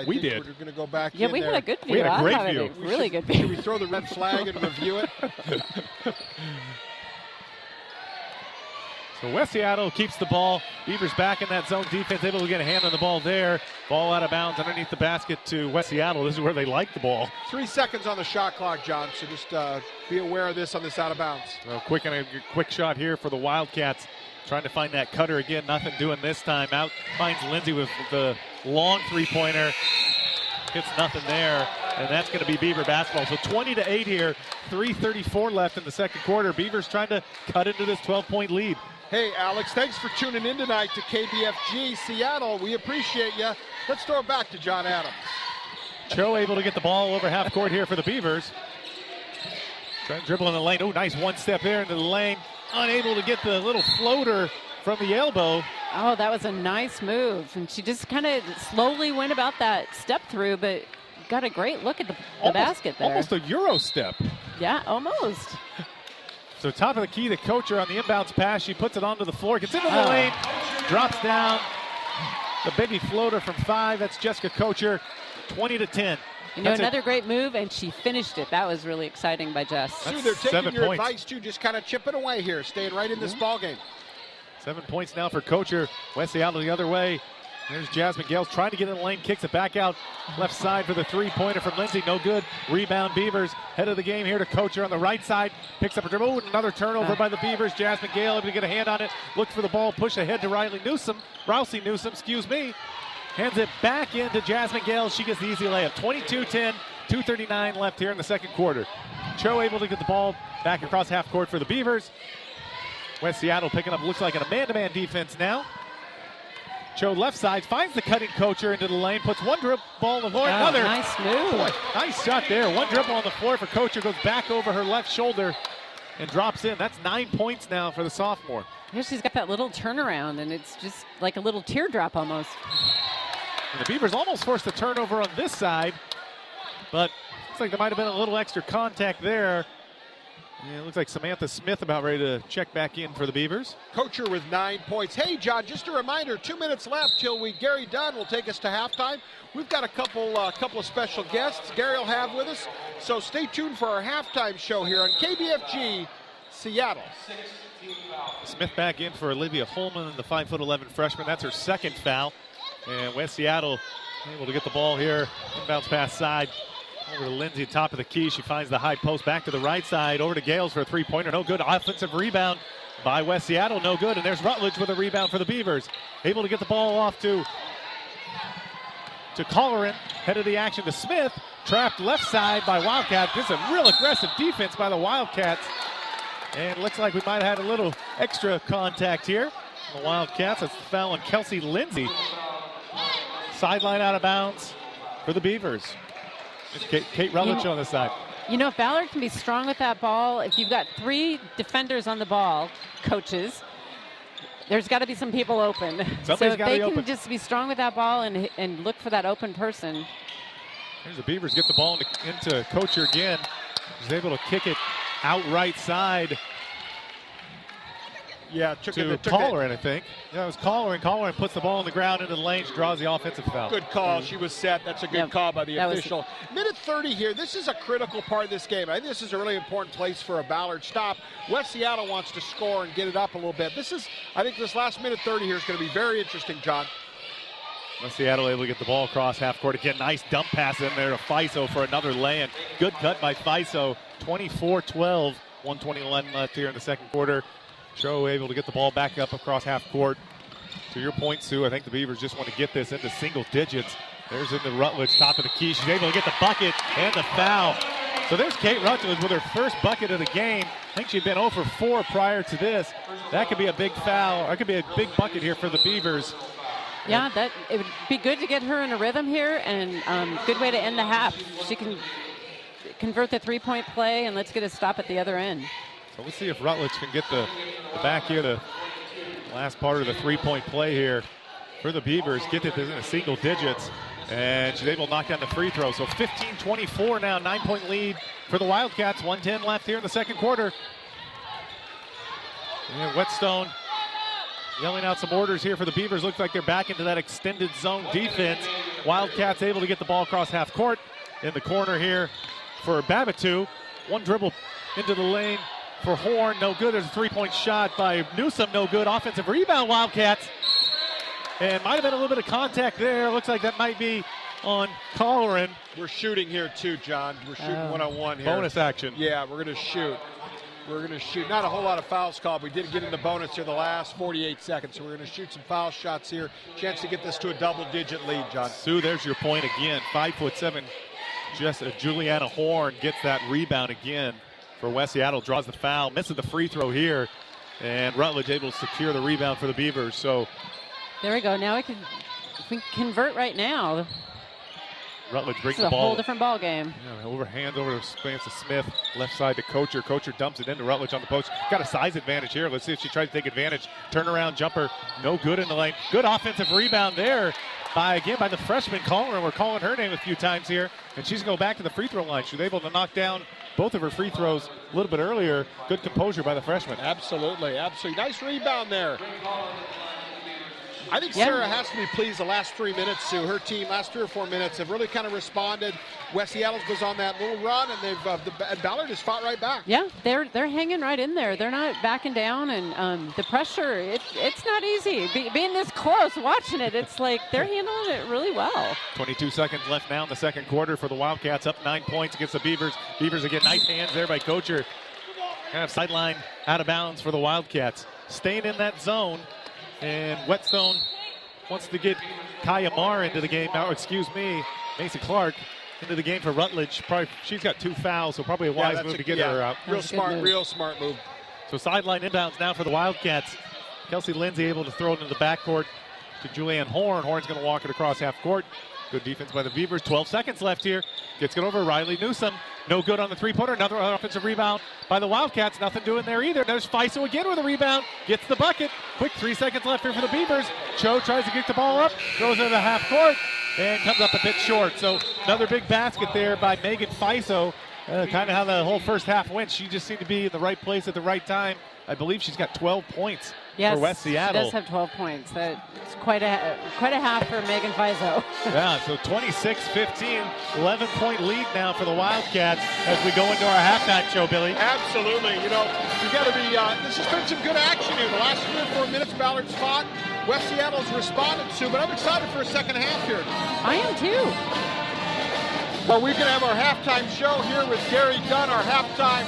we did. We're going to go back in Yeah, we had a good view. We had a great view. Really good view. Should we throw the red flag and review it? So West Seattle keeps the ball. Beavers back in that zone defense, able to get a hand on the ball there. Ball out of bounds underneath the basket to West Seattle. This is where they like the ball. 3 seconds on the shot clock, John, so just be aware of this on this out of bounds. So quick shot here for the Wildcats. Trying to find that cutter again. Nothing doing this time. Out finds Lindsay with the long three-pointer. Hits nothing there, and that's going to be Beaver basketball. So 20-8 here. 3:34 left in the second quarter. Beavers trying to cut into this 12-point lead. Hey, Alex, thanks for tuning in tonight to KBFG Seattle. We appreciate you. Let's throw it back to John Adams. Cho able to get the ball over half court here for the Beavers. Trying to dribble in the lane. Oh, nice one step there into the lane. Unable to get the little floater from the elbow. Oh, that was a nice move. And she just kind of slowly went about that step through, but got a great look at the basket there. Almost a Euro step. Yeah, almost. So top of the key to Kocher on the inbounds pass. She puts it onto the floor, gets into the lane, drops down. The baby floater from 5. That's Jessica Kocher, 20-10. You know, another great move, and she finished it. That was really exciting by Jess. Sue, they're taking your advice, too. Just kind of chipping away here, staying right in this ball game. 7 points now for Kocher. West Seattle the other way. There's Jasmine Gales trying to get in the lane, kicks it back out left side for the three-pointer from Lindsay. No good. Rebound Beavers. Head of the game here to Kocher on the right side. Picks up a dribble. Oh, another turnover by the Beavers. Jasmine Gale able to get a hand on it. Look for the ball. Push ahead to Rousey Newsom, excuse me. Hands it back into Jasmine Gale. She gets the easy layup. 22-10. 2:39 left here in the second quarter. Cho able to get the ball back across half court for the Beavers. West Seattle picking up, looks like a man-to-man defense now. Cho left side, finds the cutting Kocher into the lane, puts one dribble ball on the floor, another. Nice move. Boy, nice shot there. One dribble on the floor for Kocher, goes back over her left shoulder and drops in. That's 9 points now for the sophomore. Yeah, she's got that little turnaround, and it's just like a little teardrop almost. And the Beavers almost forced a turnover on this side, but looks like there might have been a little extra contact there. Yeah, it looks like Samantha Smith about ready to check back in for the Beavers. Kocher with 9 points. Hey, John, just a reminder, 2 minutes left till Gary Dunn will take us to halftime. We've got a couple of special guests Gary will have with us, so stay tuned for our halftime show here on KBFG Seattle. Smith back in for Olivia Holman, the 5'11" freshman. That's her second foul. And West Seattle able to get the ball here. Inbounds pass side. Over to Lindsay, top of the key. She finds the high post back to the right side. Over to Gales for a three-pointer. No good. Offensive rebound by West Seattle. No good. And there's Rutledge with a rebound for the Beavers. Able to get the ball off to Colleran. Head of the action to Smith. Trapped left side by Wildcats. This is a real aggressive defense by the Wildcats. And it looks like we might have had a little extra contact here. The Wildcats. That's the foul on Kelsey Lindsay. Sideline out of bounds for the Beavers. It's Kate Rutledge on the side. You know, if Ballard can be strong with that ball, if you've got 3 defenders on the ball, coaches, there's got to be some people open. So if they can just be strong with that ball and look for that open person. Here's the Beavers get the ball into Kocher again. He's able to kick it out right side. Yeah, to Colleran, I think. Yeah, it was Colleran. Colleran puts the ball on the ground into the lane. She draws the offensive foul. Good call. She was set. That's a good call by the official. Minute 30 here. This is a critical part of this game. I think this is a really important place for a Ballard stop. West Seattle wants to score and get it up a little bit. I think this last minute 30 here is going to be very interesting, John. West Seattle able to get the ball across half court again. Nice dump pass in there to Fiso for another lay-in. Good cut by Fiso. 24-12. 1:21 left here in the second quarter. Cho able to get the ball back up across half court. To your point, Sue, I think the Beavers just want to get this into single digits. There's into Rutledge, top of the key. She's able to get the bucket and the foul. So there's Kate Rutledge with her first bucket of the game. I think she'd been 0 for 4 prior to this. That could be a big foul. That could be a big bucket here for the Beavers. Yeah, it would be good to get her in a rhythm here, and good way to end the half. She can convert the three-point play, and let's get a stop at the other end. So let's see if Rutledge can get the back here, the last part of the three-point play here for the Beavers. Get it in single digits, and she's able to knock down the free throw. So 15-24 now, 9-point lead for the Wildcats. 1:10 left here in the second quarter. And Whetstone yelling out some orders here for the Beavers. Looks like they're back into that extended zone defense. Wildcats able to get the ball across half court. In the corner here for Babatou. One dribble into the lane for Horn. No good. There's a three-point shot by Newsom. No good. Offensive rebound, Wildcats. And might have been a little bit of contact there. Looks like that might be on Colleran. We're shooting here too, John. We're shooting one-on-one here. Bonus action. Yeah, we're going to shoot. We're going to shoot. Not a whole lot of fouls called. We did get into bonus here the last 48 seconds, so we're going to shoot some foul shots here. Chance to get this to a double-digit lead, John. Sue, there's your point again. 5'7". Just Juliana Horn gets that rebound again for West Seattle. Draws the foul, misses the free throw here, and Rutledge able to secure the rebound for the Beavers. So there we go. Now if we convert right now, Rutledge brings the ball. This is a whole different ball game. Yeah, hands over to Spencer Smith, left side to Kocher. Kocher dumps it into Rutledge on the post. Got a size advantage here. Let's see if she tries to take advantage. Turnaround jumper, no good in the lane. Good offensive rebound there by the freshman Colleran. We're calling her name a few times here, and she's going to go back to the free throw line. She was able to knock down both of her free throws a little bit earlier. Good composure by the freshman. Absolutely. Nice rebound there. I think Sarah has to be pleased the last 3 minutes, Sue. Her team, last 3 or 4 minutes, have really kind of responded. West Seattle was on that little run, and Ballard has fought right back. Yeah, they're hanging right in there. They're not backing down, and the pressure, it's not easy. Being this close, watching it, it's like they're handling it really well. 22 seconds left now in the second quarter for the Wildcats, up 9 points against the Beavers. Beavers again, nice hands there by Kocher. Kind of sideline out of bounds for the Wildcats. Staying in that zone. And Whetstone wants to get Kaya Marr into the game. Mason Clark into the game for Rutledge. She's got 2 fouls, so probably a wise move to get her out. Real smart move. So sideline inbounds now for the Wildcats. Kelsey Lindsay able to throw it into the backcourt to Julianne Horn. Horn's going to walk it across half court. Good defense by the Beavers. 12 seconds left here. Gets it over Riley Newsom. No good on the three-pointer. Another offensive rebound by the Wildcats. Nothing doing there either. There's Fiso again with a rebound. Gets the bucket. Quick 3 seconds left here for the Beavers. Cho tries to get the ball up. Throws it to the half court. And comes up a bit short. So another big basket there by Megan Fiso. Kind of how the whole first half went. She just seemed to be in the right place at the right time. I believe she's got 12 points for West Seattle. She does have 12 points. That's quite a half for Megan Fiso. Yeah, so 26-15, 11-point lead now for the Wildcats as we go into our halftime show, Billy. Absolutely. You got to be, this has been some good action here. The last 3 or 4 minutes, Ballard's fought. West Seattle's responded to, but I'm excited for a second half here. I am too. Well, we're going to have our halftime show here with Gary Dunn, our halftime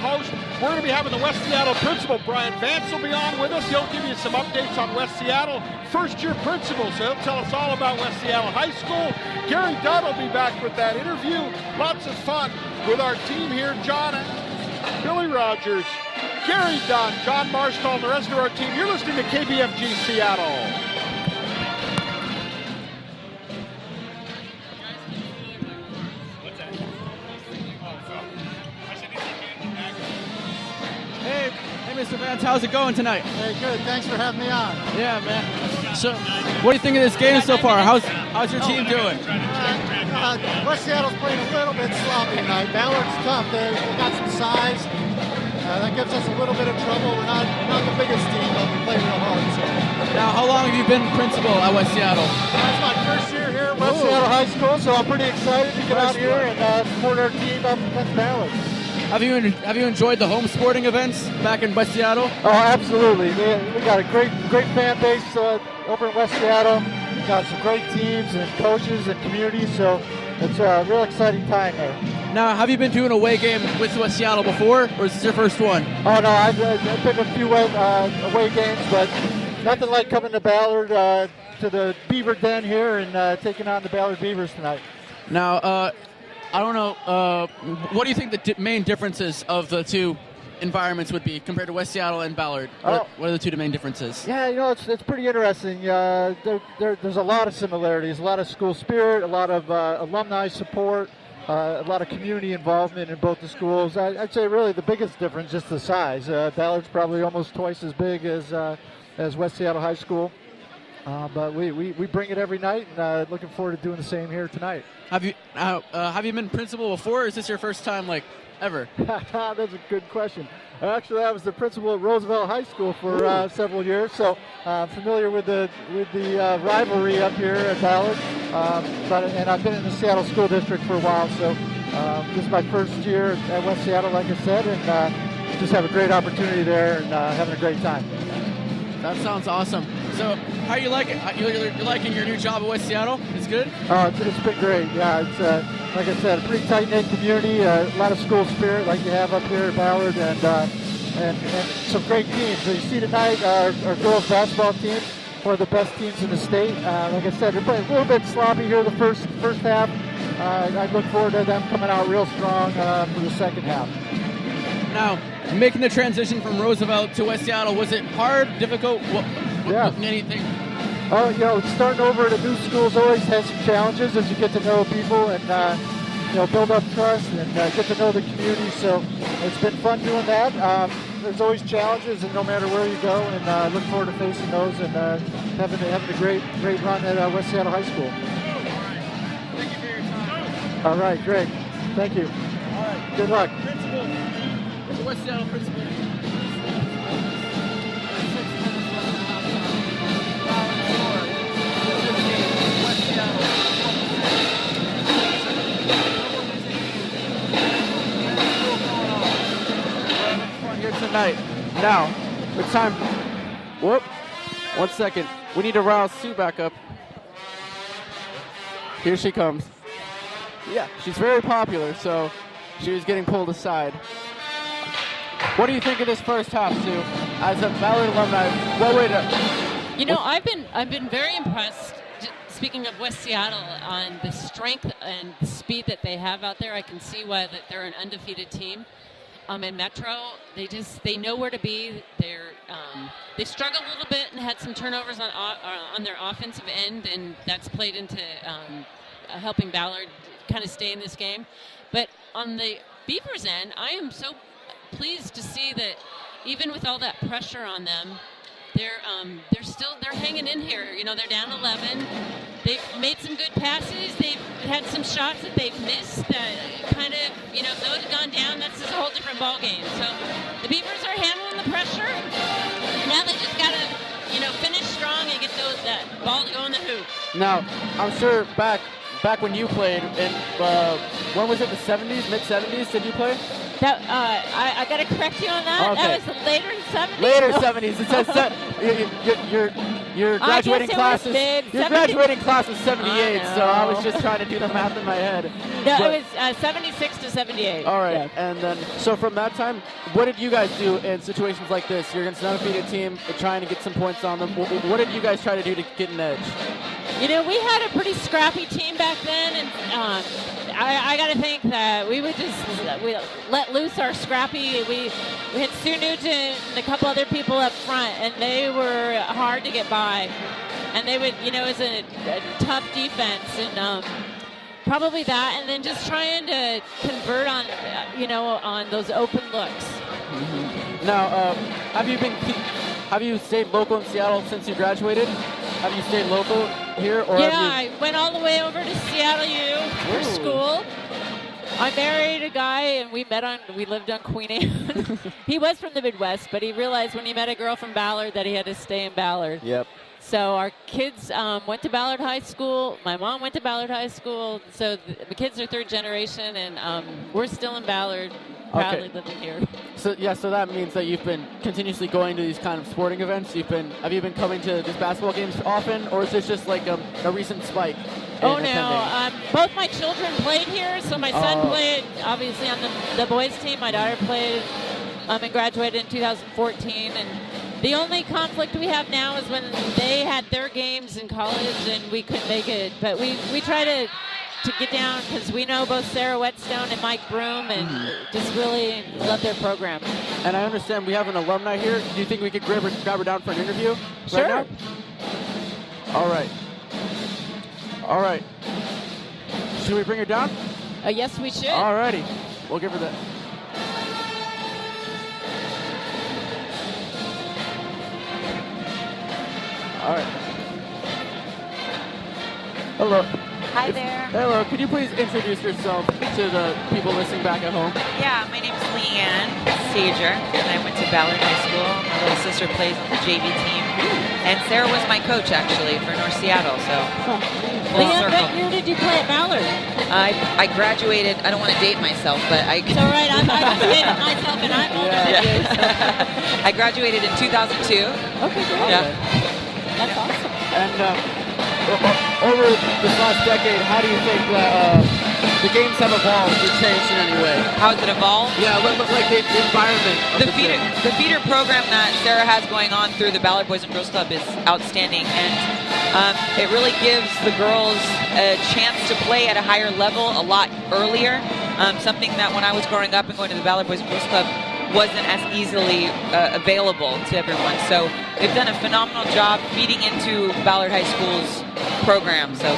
host. We're going to be having the West Seattle principal, Brian Vance, will be on with us. He'll give you some updates on West Seattle. First-year principal, so he'll tell us all about West Seattle High School. Gary Dunn will be back with that interview. Lots of fun with our team here, John and Billy Rogers, Gary Dunn, John Marshall, and the rest of our team. You're listening to KBFG Seattle. Hey, Mr. Vance, how's it going tonight? Hey, good. Thanks for having me on. Yeah, man. So, what do you think of this game so far? How's your team doing? West Seattle's playing a little bit sloppy tonight. Ballard's tough. They got some size. That gives us a little bit of trouble. We're not the biggest team, but we play real hard. So. Now, how long have you been principal at West Seattle? It's my first year here at West Seattle High School, so I'm pretty excited to get out here and support our team up against Ballard. Have you enjoyed the home sporting events back in West Seattle? Oh, absolutely. We got a great fan base over in West Seattle. We got some great teams and coaches and communities, so it's a real exciting time there. Now, have you been to an away game with West Seattle before, or is this your first one? Oh, no, I've been to a few away games, but nothing like coming to Ballard, to the Beaver Den here and taking on the Ballard Beavers tonight. Now, I don't know, what do you think the main differences of the two environments would be compared to West Seattle and Ballard? What are the two main differences? Yeah, it's pretty interesting. There's a lot of similarities, a lot of school spirit, a lot of alumni support, a lot of community involvement in both the schools. I'd say really the biggest difference is the size. Ballard's probably almost twice as big as West Seattle High School. But we bring it every night, and looking forward to doing the same here tonight. Have you been principal before, or is this your first time, ever? That's a good question. Actually, I was the principal at Roosevelt High School for several years, so I'm familiar with the rivalry up here at Ballard. And I've been in the Seattle School District for a while, so this is my first year at West Seattle, like I said, and just have a great opportunity there and having a great time. That sounds awesome. So, how you like it? You're liking your new job at West Seattle? It's good? Oh, it's been great. Yeah, it's like I said, a pretty tight-knit community, a lot of school spirit like you have up here at Ballard, and some great teams. So you see tonight, our girls basketball team, one of the best teams in the state. Like I said, they're playing a little bit sloppy here the first half. I look forward to them coming out real strong for the second half. Now, making the transition from Roosevelt to West Seattle, was it hard, difficult? Anything? Oh, starting over at a new school's always has some challenges as you get to know people and build up trust and get to know the community. So it's been fun doing that. There's always challenges, and no matter where you go, and look forward to facing those and having a great run at West Seattle High School. Thank you for your time. All right, great. Thank you. All right. Good luck. Principal. West Seattle principal. Here tonight. Now, it's time. Whoop. 1 second. We need to rouse Sue back up. Here she comes. Yeah, she's very popular, so she was getting pulled aside. What do you think of this first half, Sue? As a Ballard alumni, what way to... You know, I've been very impressed. Speaking of West Seattle, on the strength and the speed that they have out there, I can see why that they're an undefeated team. In Metro, they know where to be. They struggled a little bit and had some turnovers on their offensive end, and that's played into helping Ballard kind of stay in this game. But on the Beavers end, I am so pleased to see that even with all that pressure on them, they're hanging in here. You know, they're down 11. They've made some good passes. They've had some shots that they've missed that kind of, if those had gone down, that's just a whole different ball game. So the Beavers are handling the pressure. Now they just got to, finish strong and get that ball to go in the hoop. Now, I'm sure back when you played, when was it, the 70s, mid-70s, did you play? That I got to correct you on that. Okay. That was the later 70s. Later 70s. It says your graduating class is 78. So I was just trying to do the math in my head. No, it was 76 to 78. All right, yeah. And then so from that time, what did you guys do in situations like this? You're against an undefeated team, trying to get some points on them. What did you guys try to do to get an edge? We had a pretty scrappy team back then, and I got to think that we let loose our scrappy. We had Sue Nugent and a couple other people up front, and they were hard to get by. And they would, it was a tough defense, and probably that, and then just trying to convert on, on those open looks. Mm-hmm. Now, have you stayed local in Seattle since you graduated? Have you stayed local here? Or I went all the way over to Seattle U for school. I married a guy, and we lived on Queen Anne. He was from the Midwest, but he realized when he met a girl from Ballard that he had to stay in Ballard. Yep. So our kids went to Ballard High School. My mom went to Ballard High School. So the kids are third generation, and we're still in Ballard, proudly living here. So that means that you've been continuously going to these kind of sporting events. Have you been coming to these basketball games often, or is this just like a recent spike? Oh, no. Both my children played here. So my son played, obviously, on the boys' team. My daughter played and graduated in 2014. And the only conflict we have now is when they had their games in college and we couldn't make it. But we try to get down because we know both Sarah Whetstone and Mike Broom and just really love their program. And I understand we have an alumni here. Do you think we could grab her down for an interview? Sure. Right now? All right. Should we bring her down? Yes, we should. All righty. We'll give her that. All right. Hello. Hi there. Hello. Could you please introduce yourself to the people listening back at home? Yeah, my name's Leanne Sager, and I went to Ballard High School. My little sister plays on the JV team. And Sarah was my coach, actually, for North Seattle, so Leanne, what year did you play at Ballard? I graduated, I don't want to date myself, but I... It's all right, I'm dating myself, and I'm older than you. So. I graduated in 2002. Okay, great. Yeah. That's awesome. And over this last decade, how do you think the games have evolved or changed in any way? How has it evolved? Yeah, like the environment. The feeder program that Sarah has going on through the Ballard Boys and Girls Club is outstanding, and it really gives the girls a chance to play at a higher level a lot earlier. Something that when I was growing up and going to the Ballard Boys and Girls Club wasn't as easily available to everyone. So they've done a phenomenal job feeding into Ballard High School's program. So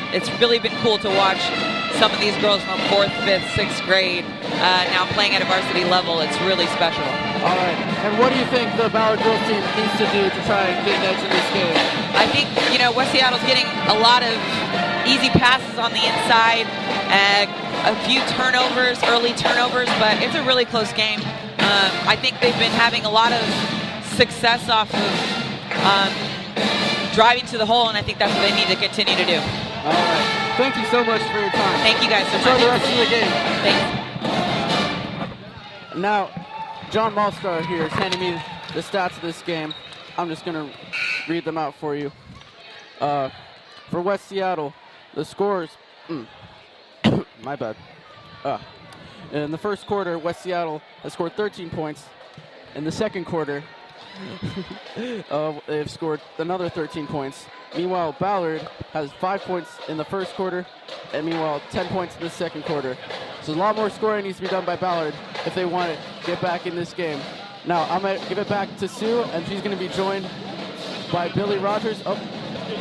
it's really been cool to watch some of these girls from 4th, 5th, 6th grade now playing at a varsity level. It's really special. All right. And what do you think the Ballard girls team needs to do to try and get an edge in this game? I think, West Seattle's getting a lot of easy passes on the inside, a few turnovers, early turnovers, but it's a really close game. I think they've been having a lot of success off of driving to the hole, and I think that's what they need to continue to do. All right. Thank you so much for your time. Thank you guys so much. Enjoy the rest of the game. Thanks. Now, John Malstar here is handing me the stats of this game. I'm just going to read them out for you. For West Seattle, the scores... my bad. In the first quarter, West Seattle has scored 13 points. In the second quarter, they've scored another 13 points. Meanwhile, Ballard has 5 points in the first quarter, and meanwhile, 10 points in the second quarter. So a lot more scoring needs to be done by Ballard if they want to get back in this game. Now, I'm going to give it back to Sue, and she's going to be joined by Billy Rogers. Oh,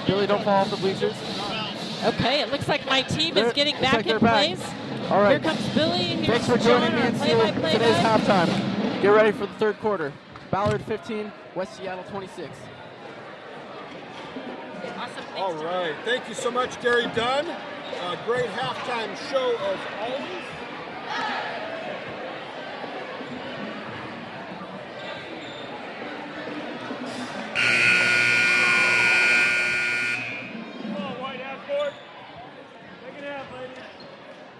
Billy, don't fall off the bleachers. Okay, it looks like my team is getting back in place. All right. Here comes Billy. Thanks for joining me in today's halftime. Get ready for the third quarter. Ballard 15, West Seattle 26. Awesome. All right. Thank you so much, Gary Dunn. Great halftime show as always.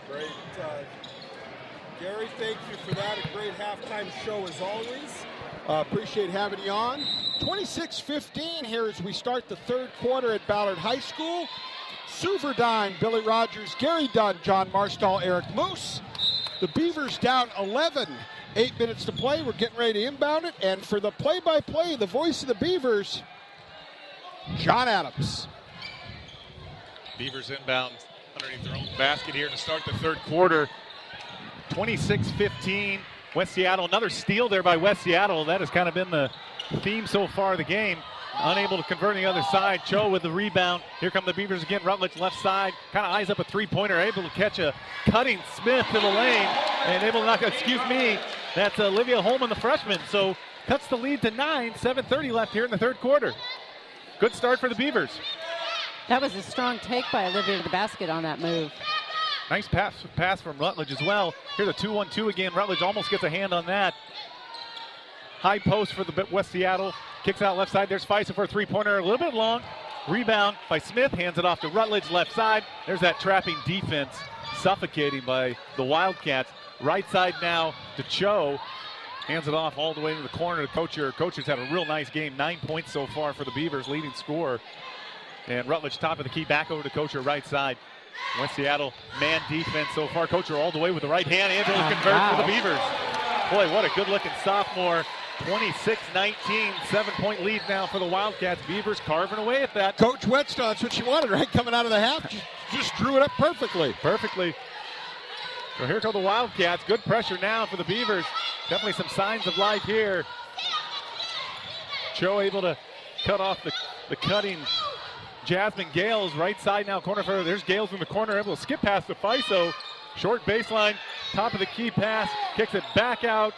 Great. Gary, thank you for that. A great halftime show as always. Appreciate having you on. 26-15 here as we start the third quarter at Ballard High School. Sue Verdine, Billy Rogers, Gary Dunn, John Marstall, Eric Moose. The Beavers down 11. 8 minutes to play. We're getting ready to inbound it. And for the play-by-play, the voice of the Beavers, John Adams. Beavers inbound underneath their own basket here to start the third quarter. 26-15. West Seattle, another steal there by West Seattle. That has kind of been the theme so far of the game. Unable to convert on the other side. Cho with the rebound. Here come the Beavers again. Rutledge left side. Kind of eyes up a three-pointer. Able to catch a cutting Smith to the lane. And able to knock, excuse me, that's Olivia Holman, the freshman. So cuts the lead to 9. 7:30 left here in the third quarter. Good start for the Beavers. That was a strong take by Olivia to the basket on that move. Nice pass from Rutledge as well. Here's a 2-1-2 again. Rutledge almost gets a hand on that. High post for the West Seattle. Kicks out left side. There's Faisa for a three-pointer. A little bit long. Rebound by Smith. Hands it off to Rutledge left side. There's that trapping defense. Suffocating by the Wildcats. Right side now to Cho. Hands it off all the way to the corner to Kocher. Kocher's had a real nice game. 9 points so far for the Beavers, leading scorer. And Rutledge top of the key, back over to Kocher right side. West Seattle man defense so far. Kocher all the way with the right hand. Able to convert for the Beavers. Boy, what a good-looking sophomore. 26-19, 7-point lead now for the Wildcats. Beavers carving away at that. Coach Whetstone, that's what she wanted, right? Coming out of the half, just drew it up perfectly. Perfectly. So here come the Wildcats. Good pressure now for the Beavers. Definitely some signs of life here. Cho able to cut off the cutting Jasmine Gales. Right side now, corner for her. There's Gales in the corner, able to skip past the Faiso. Short baseline, top of the key pass, kicks it back out.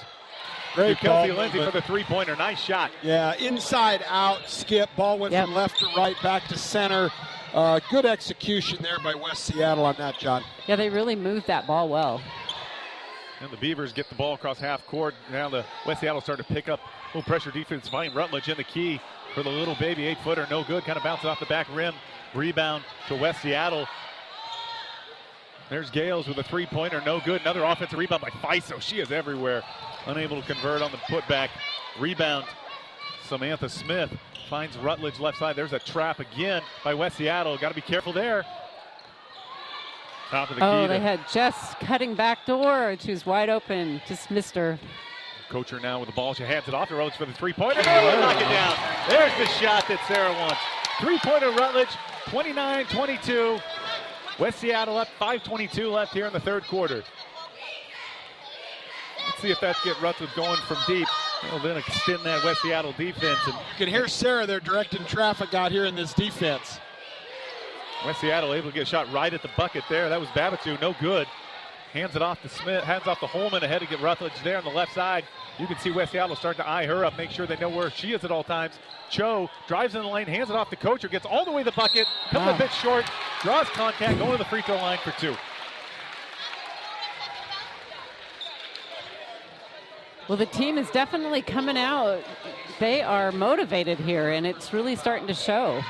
Great Kelsey ball Lindsay movement. for the three-pointer. Nice shot. Yeah, inside out, skip. Ball went from left to right, back to center. Good execution there by West Seattle on that, John. Yeah, they really moved that ball well. And the Beavers get the ball across half court. Now the West Seattle start to pick up a little pressure defense. Find Rutledge in the key for the little baby 8-footer. No good. Kind of bounces off the back rim. Rebound to West Seattle. There's Gales with a three-pointer. No good. Another offensive rebound by Faiso. She is everywhere. Unable to convert on the putback. Rebound. Samantha Smith finds Rutledge left side. There's a trap again by West Seattle. Got to be careful there. Top of the key. Oh, they had Jess cutting back door. She was wide open. Just missed her. Kocher now with the ball. She hands it off to Rutledge for the three-pointer. Knock it down. There's the shot that Sarah wants. Three-pointer Rutledge, 29-22. West Seattle up, 5:22 left here in the third quarter. Let's see if that get Rutledge going from deep. Well, then extend that West Seattle defense. And you can hear Sarah there directing traffic out here in this defense. West Seattle able to get a shot right at the bucket there. That was Babatou, no good. Hands it off to Smith, hands off to Holman ahead to get Rutledge there on the left side. You can see West Seattle starting to eye her up, make sure they know where she is at all times. Cho drives in the lane, hands it off to Kocher, gets all the way to the bucket, comes a bit short, draws contact, going to the free throw line for two. Well, the team is definitely coming out. They are motivated here, and it's really starting to show.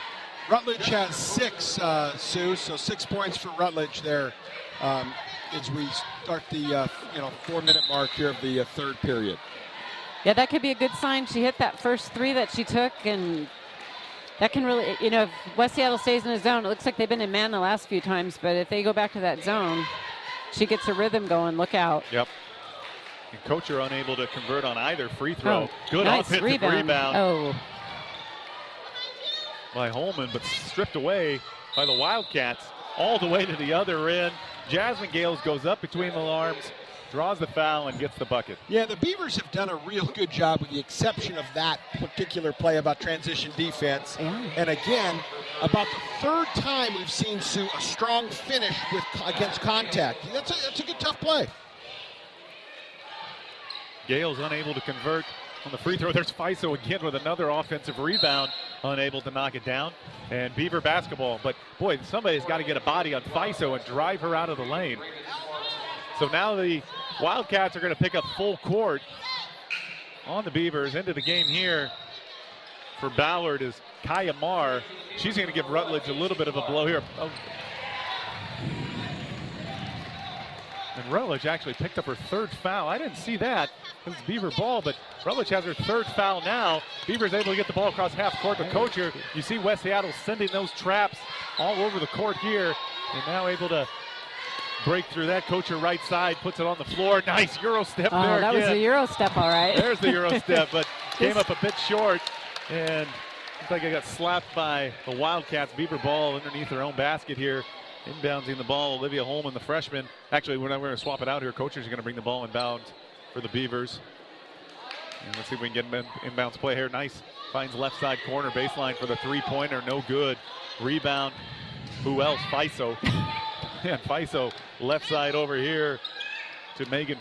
Rutledge has 6, Sue, so 6 points for Rutledge there as we start the 4-minute mark here of the third period. Yeah, that could be a good sign. She hit that first three that she took, and that can really, if West Seattle stays in a zone, it looks like they've been in man the last few times, but if they go back to that zone, she gets a rhythm going. Look out. Yep. And Kocher unable to convert on either free throw. Good nice offensive rebound. Oh. By Holman, but stripped away by the Wildcats all the way to the other end. Jasmine Gales goes up between the arms, draws the foul, and gets the bucket. Yeah, the Beavers have done a real good job with the exception of that particular play about transition defense. And again, about the third time we've seen Sue a strong finish against contact. That's a good tough play. Gales unable to convert on the free throw. There's Faiso again with another offensive rebound, unable to knock it down. And Beaver basketball, but boy, somebody's got to get a body on Faiso and drive her out of the lane. So now the Wildcats are going to pick up full court on the Beavers. Into the game here for Ballard is Kaya Marr. She's going to give Rutledge a little bit of a blow here. Oh. And Rutledge actually picked up her third foul. I didn't see that. This is Beaver ball, but Rutledge has her third foul now. Beaver's able to get the ball across half court to Kocher. You see West Seattle sending those traps all over the court here. And now able to break through that. Kocher right side, puts it on the floor. Nice Euro step there that again. was a Euro step, all right. There's the Euro step, but came up a bit short. And looks like it got slapped by the Wildcats. Beaver ball underneath their own basket here. Inbounding the ball, Olivia Holman, the freshman. Actually, we're going to swap it out here. Kocher's going to bring the ball inbound for the Beavers. And let's see if we can get inbounds play here. Nice. Finds left side corner baseline for the three-pointer. No good. Rebound. Who else? Faiso. And Faiso left side over here to to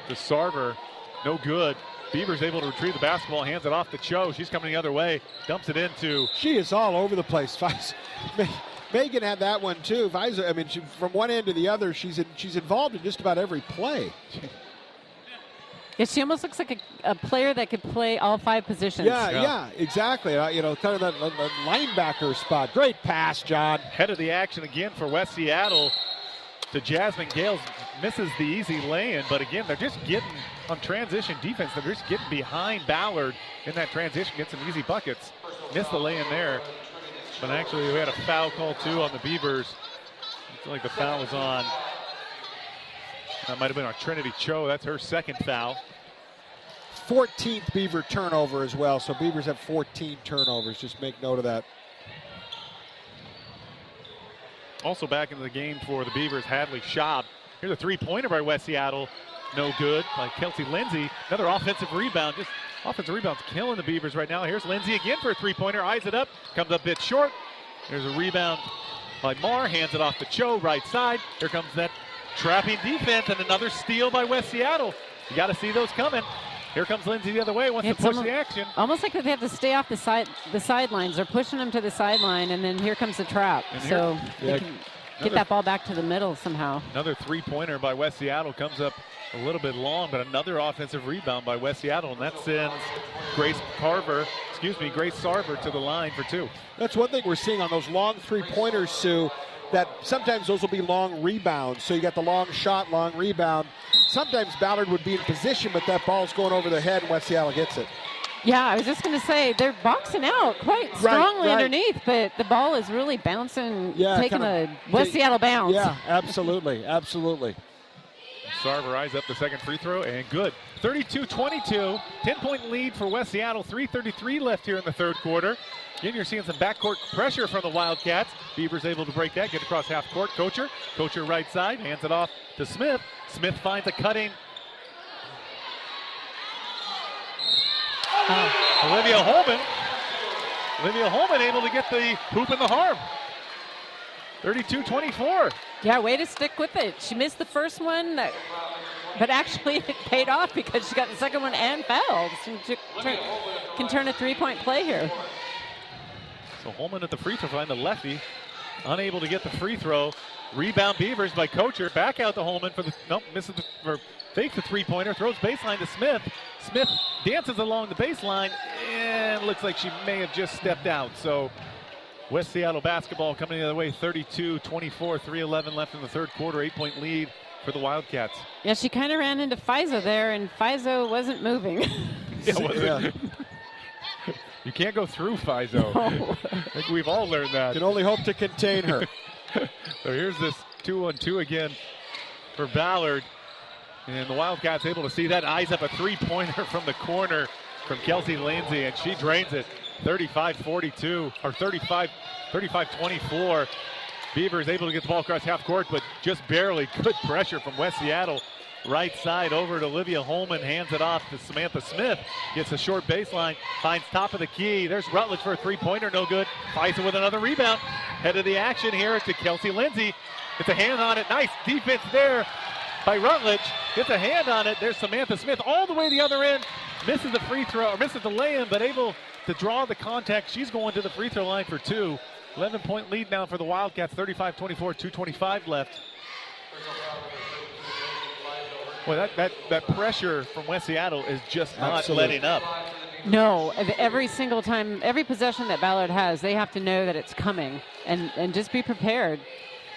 Sarver. No good. Beavers able to retrieve the basketball, hands it off to Cho. She's coming the other way, dumps it into. She is all over the place. Megan had that one too. Visa, I mean, from one end to the other, she's involved in just about every play. Yeah, she almost looks like a player that could play all 5 positions. Yeah, exactly. Kind of that linebacker spot. Great pass, John. Head of the action again for West Seattle to Jasmine Gales. Misses the easy lay-in, but again, they're just getting on transition defense. They're just getting behind Ballard in that transition, get some easy buckets. Missed the lay-in there, but actually we had a foul call too on the Beavers. I feel like the foul was on. That might have been on Trinity Cho. That's her second foul. 14th Beaver turnover as well. So Beavers have 14 turnovers. Just make note of that. Also back into the game for the Beavers, Hadley Schaub. Here's a three-pointer by West Seattle. No good by Kelsey Lindsay. Another offensive rebound. Just offensive rebounds killing the Beavers right now. Here's Lindsay again for a three-pointer. Eyes it up. Comes up a bit short. There's a rebound by Marr. Hands it off to Cho, right side. Here comes that trapping defense and another steal by West Seattle. You got to see those coming. Here comes Lindsay the other way, wants to push the action. Almost like they have to stay off the sidelines. They're pushing them to the sideline, and then here comes the trap. So they can get that ball back to the middle somehow. Another three-pointer by West Seattle comes up a little bit long, but another offensive rebound by West Seattle, and that sends Grace Sarver to the line for 2. That's one thing we're seeing on those long three-pointers, Sue, that sometimes those will be long rebounds. So you got the long shot, long rebound. Sometimes Ballard would be in position, but that ball's going over their head and West Seattle gets it. Yeah, I was just going to say, they're boxing out quite strongly underneath, but the ball is really bouncing, taking a West Seattle bounce. Yeah, absolutely, absolutely. Sarver eyes up the second free throw, and good. 32-22, 10-point lead for West Seattle, 3:33 left here in the third quarter. Again, you're seeing some backcourt pressure from the Wildcats. Beavers able to break that, get across half court. Kocher right side, hands it off to Smith. Smith finds a cutting. Olivia Holman able to get the hoop in the harm. 32-24. Yeah, way to stick with it. She missed the first one, but actually it paid off because she got the second one and fouled. So she can turn a three-point play here. So Holman at the free throw line, the lefty, unable to get the free throw. Rebound Beavers by Kocher. Back out to Holman for the fakes the three-pointer, throws baseline to Smith. Smith dances along the baseline and looks like she may have just stepped out. So West Seattle basketball coming the other way, 32-24, 3:11 left in the third quarter, 8-point lead for the Wildcats. Yeah, she kind of ran into Fizo there, and Fizo wasn't moving. You can't go through Fizo. No. I think we've all learned that. Can only hope to contain her. So here's this 2-on-2 again for Ballard. And the Wildcats able to see that. Eyes up a three-pointer from the corner from Kelsey Lindsay, and she drains it. 35-42, or 35-24. Beavers able to get the ball across half court, but just barely. Good pressure from West Seattle. Right side over to Olivia Holman, hands it off to Samantha Smith. Gets a short baseline, finds top of the key. There's Rutledge for a three-pointer, no good. Fights it with another rebound. Head of the action here to Kelsey Lindsay. Gets a hand on it. Nice defense there by Rutledge. Gets a hand on it. There's Samantha Smith all the way to the other end. Misses the free throw, or misses the lay-in, but able to draw the contact. She's going to the free throw line for 2. 11-point lead now for the Wildcats, 35-24, 2:25 left. Well, that pressure from West Seattle is just not letting up. No, every single time, every possession that Ballard has, they have to know that it's coming and just be prepared.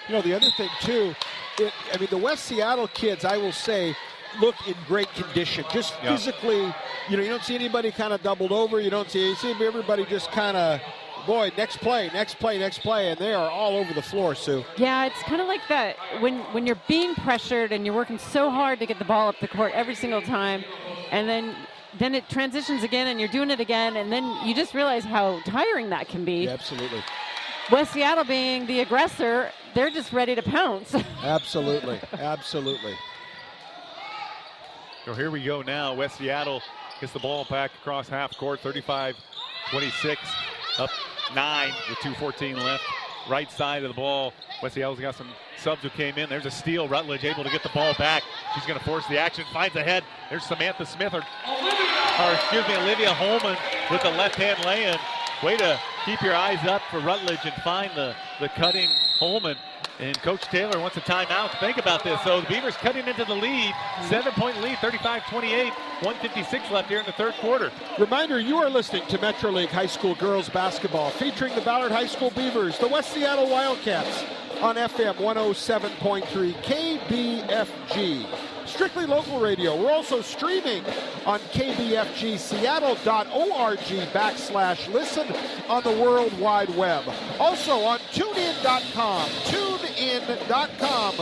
You know, the other thing, too, the West Seattle kids, I will say, look in great condition. Just physically, you don't see anybody kind of doubled over. You see everybody just kind of, boy, next play, and they are all over the floor, Sue. Yeah, it's kind of like that when you're being pressured and you're working so hard to get the ball up the court every single time, and then it transitions again and you're doing it again, and then you just realize how tiring that can be. Yeah, absolutely. West Seattle being the aggressor, they're just ready to pounce. Absolutely. So here we go now. West Seattle gets the ball back across half court, 35-26, up 9 with 2:14 left. Right side of the ball. West Seattle's got some subs who came in. There's a steal. Rutledge able to get the ball back. She's going to force the action. Finds a head. There's Samantha Smith, Olivia Holman with the left-hand lay-in. Way to keep your eyes up for Rutledge and find the cutting Holman. And Coach Taylor wants a timeout. Think about this. So the Beavers cutting into the lead. 7-point lead, 35-28. 1:56 left here in the third quarter. Reminder, you are listening to Metro League High School Girls Basketball, featuring the Ballard High School Beavers, the West Seattle Wildcats, on FM 107.3 KBFG. Strictly local radio. We're also streaming on KBFGSeattle.org/listen on the World Wide Web. Also on TuneIn.com. TuneIn.com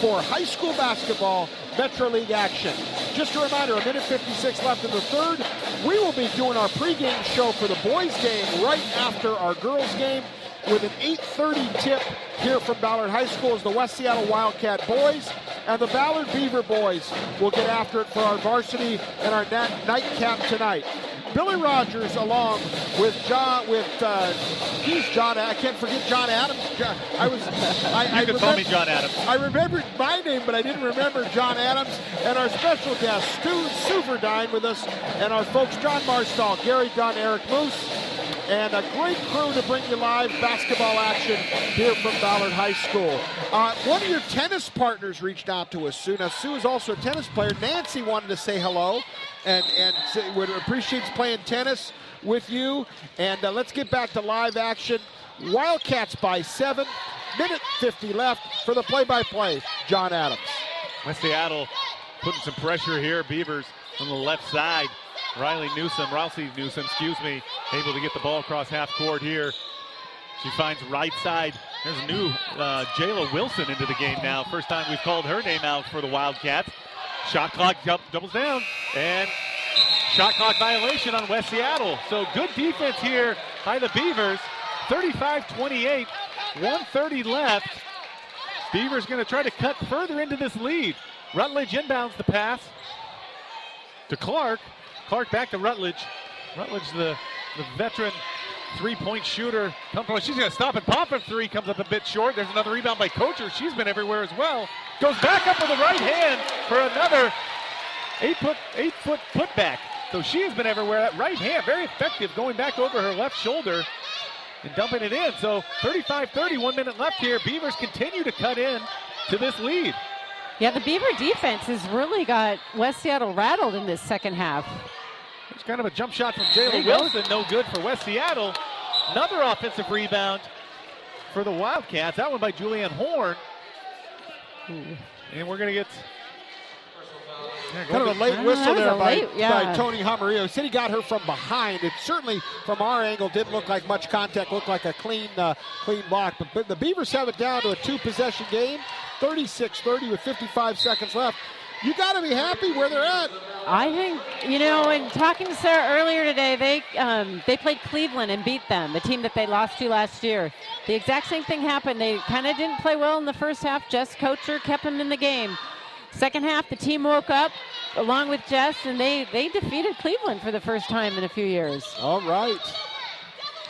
for high school basketball Metro League action. Just a reminder, 1:56 left in the third. We will be doing our pregame show for the boys game right after our girls game with an 8:30 tip here from Ballard High School as the West Seattle Wildcat boys and the Ballard Beaver boys will get after it for our varsity and our nightcap tonight. Billy Rogers along with John, I can't forget John Adams. You can call me John Adams. I remembered my name, but I didn't remember John Adams. And our special guest, Stu Suverdine with us, and our folks, John Marstall, Gary Dunn, Eric Moose, and a great crew to bring you live basketball action here from Ballard High School. One of your tennis partners reached out to us, Sue. Now, Sue is also a tennis player. Nancy wanted to say hello and appreciates playing tennis with you. And let's get back to live action. Wildcats by 7, 1:50 left for the play-by-play, John Adams. West Seattle putting some pressure here. Beavers on the left side. Rousey Newsom, able to get the ball across half court here. She finds right side. There's a new Jayla Wilson into the game now. First time we've called her name out for the Wildcats. Shot clock doubles down, and shot clock violation on West Seattle. So good defense here by the Beavers. 35-28, 1:30 left. Beavers going to try to cut further into this lead. Rutledge inbounds the pass to Clark. Clark back to Rutledge. Rutledge, the veteran three-point shooter. She's going to stop and pop from three. Comes up a bit short. There's another rebound by Kocher. She's been everywhere as well. Goes back up with the right hand for another 8-foot putback. So she has been everywhere. That right hand, very effective, going back over her left shoulder and dumping it in. So 35-30, 1 minute left here. Beavers continue to cut in to this lead. Yeah, the Beaver defense has really got West Seattle rattled in this second half. It's kind of a jump shot from Jayla Wilson, no good for West Seattle. Another offensive rebound for the Wildcats. That one by Julianne Horn. And we're going to get kind of a late whistle there by Tony Hamarillo. Said he got her from behind. It certainly, from our angle, didn't look like much contact. Looked like a clean block. But the Beavers have it down to a two-possession game, 36-30 with 55 seconds left. You got to be happy where they're at. I think, in talking to Sarah earlier today, they played Cleveland and beat them, the team that they lost to last year. The exact same thing happened. They kind of didn't play well in the first half. Jess Kocher kept them in the game. Second half, the team woke up along with Jess, and they defeated Cleveland for the first time in a few years. All right.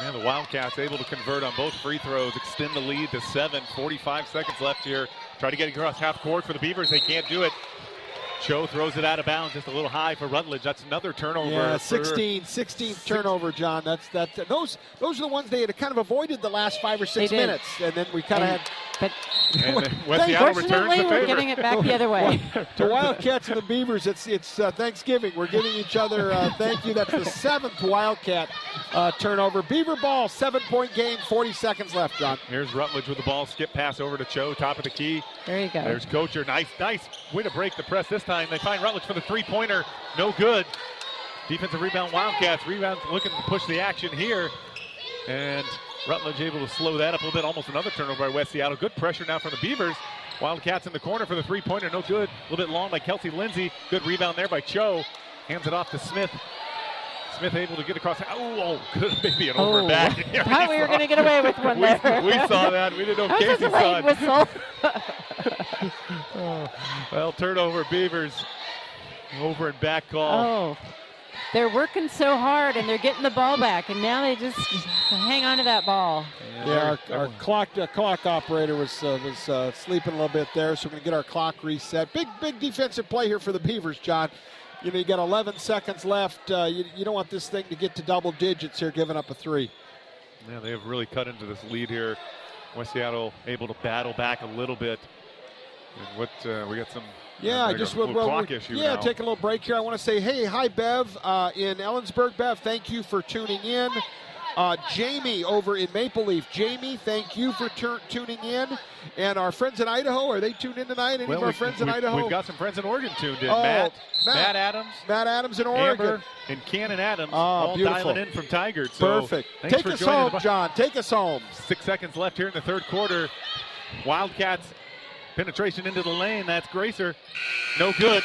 And the Wildcats able to convert on both free throws, extend the lead to 7. 45 seconds left here. Try to get across half court for the Beavers. They can't do it. Cho throws it out of bounds, just a little high for Rutledge. That's another turnover. Yeah, 16th turnover, John. Those are the ones they had kind of avoided the last 5 or 6 minutes, and then we kind of had. West Seattle returns the favor. We're getting it back the other way. To Wildcats and the Beavers, it's Thanksgiving. We're giving each other thank you. That's the 7th Wildcat turnover. Beaver ball, 7-point game, 40 seconds left, John. Here's Rutledge with the ball. Skip pass over to Cho, top of the key. There you go. There's Kocher. Nice way to break the press this time. They find Rutledge for the three-pointer. No good. Defensive rebound, Wildcats. Rebound looking to push the action here. And Rutledge able to slow that up a little bit. Almost another turnover by West Seattle. Good pressure now from the Beavers. Wildcats in the corner for the three-pointer. No good. A little bit long by Kelsey Lindsay. Good rebound there by Cho. Hands it off to Smith. Smith able to get across. Oh, good. Maybe an over and back. Thought we were going to get away with one there. We saw that. We didn't know if Casey saw it. Whistle. Well, turnover, Beavers. Over and back call. Oh, they're working so hard, and they're getting the ball back, and now they just hang on to that ball. Yeah, our clock operator was sleeping a little bit there, so we're going to get our clock reset. Big defensive play here for the Beavers, John. You got 11 seconds left. You don't want this thing to get to double digits here, giving up a 3. Yeah, they have really cut into this lead here. West Seattle able to battle back a little bit. And what we got some. Yeah, I just clock issue now. take a little break here. I want to say, hey, hi, Bev in Ellensburg. Bev, thank you for tuning in. Jamie over in Maple Leaf. Jamie, thank you for tuning in. And our friends in Idaho, are they tuned in tonight? Any of our friends in Idaho? We've got some friends in Oregon tuned in. Oh, Matt Adams. Matt Adams in Oregon. Amber and Cannon Adams all beautiful. dialing in from Tigard. So perfect. Thanks Take for us joining home, John. Take us home. 6 seconds left here in the third quarter. Wildcats penetration into the lane. That's Gracer. No good.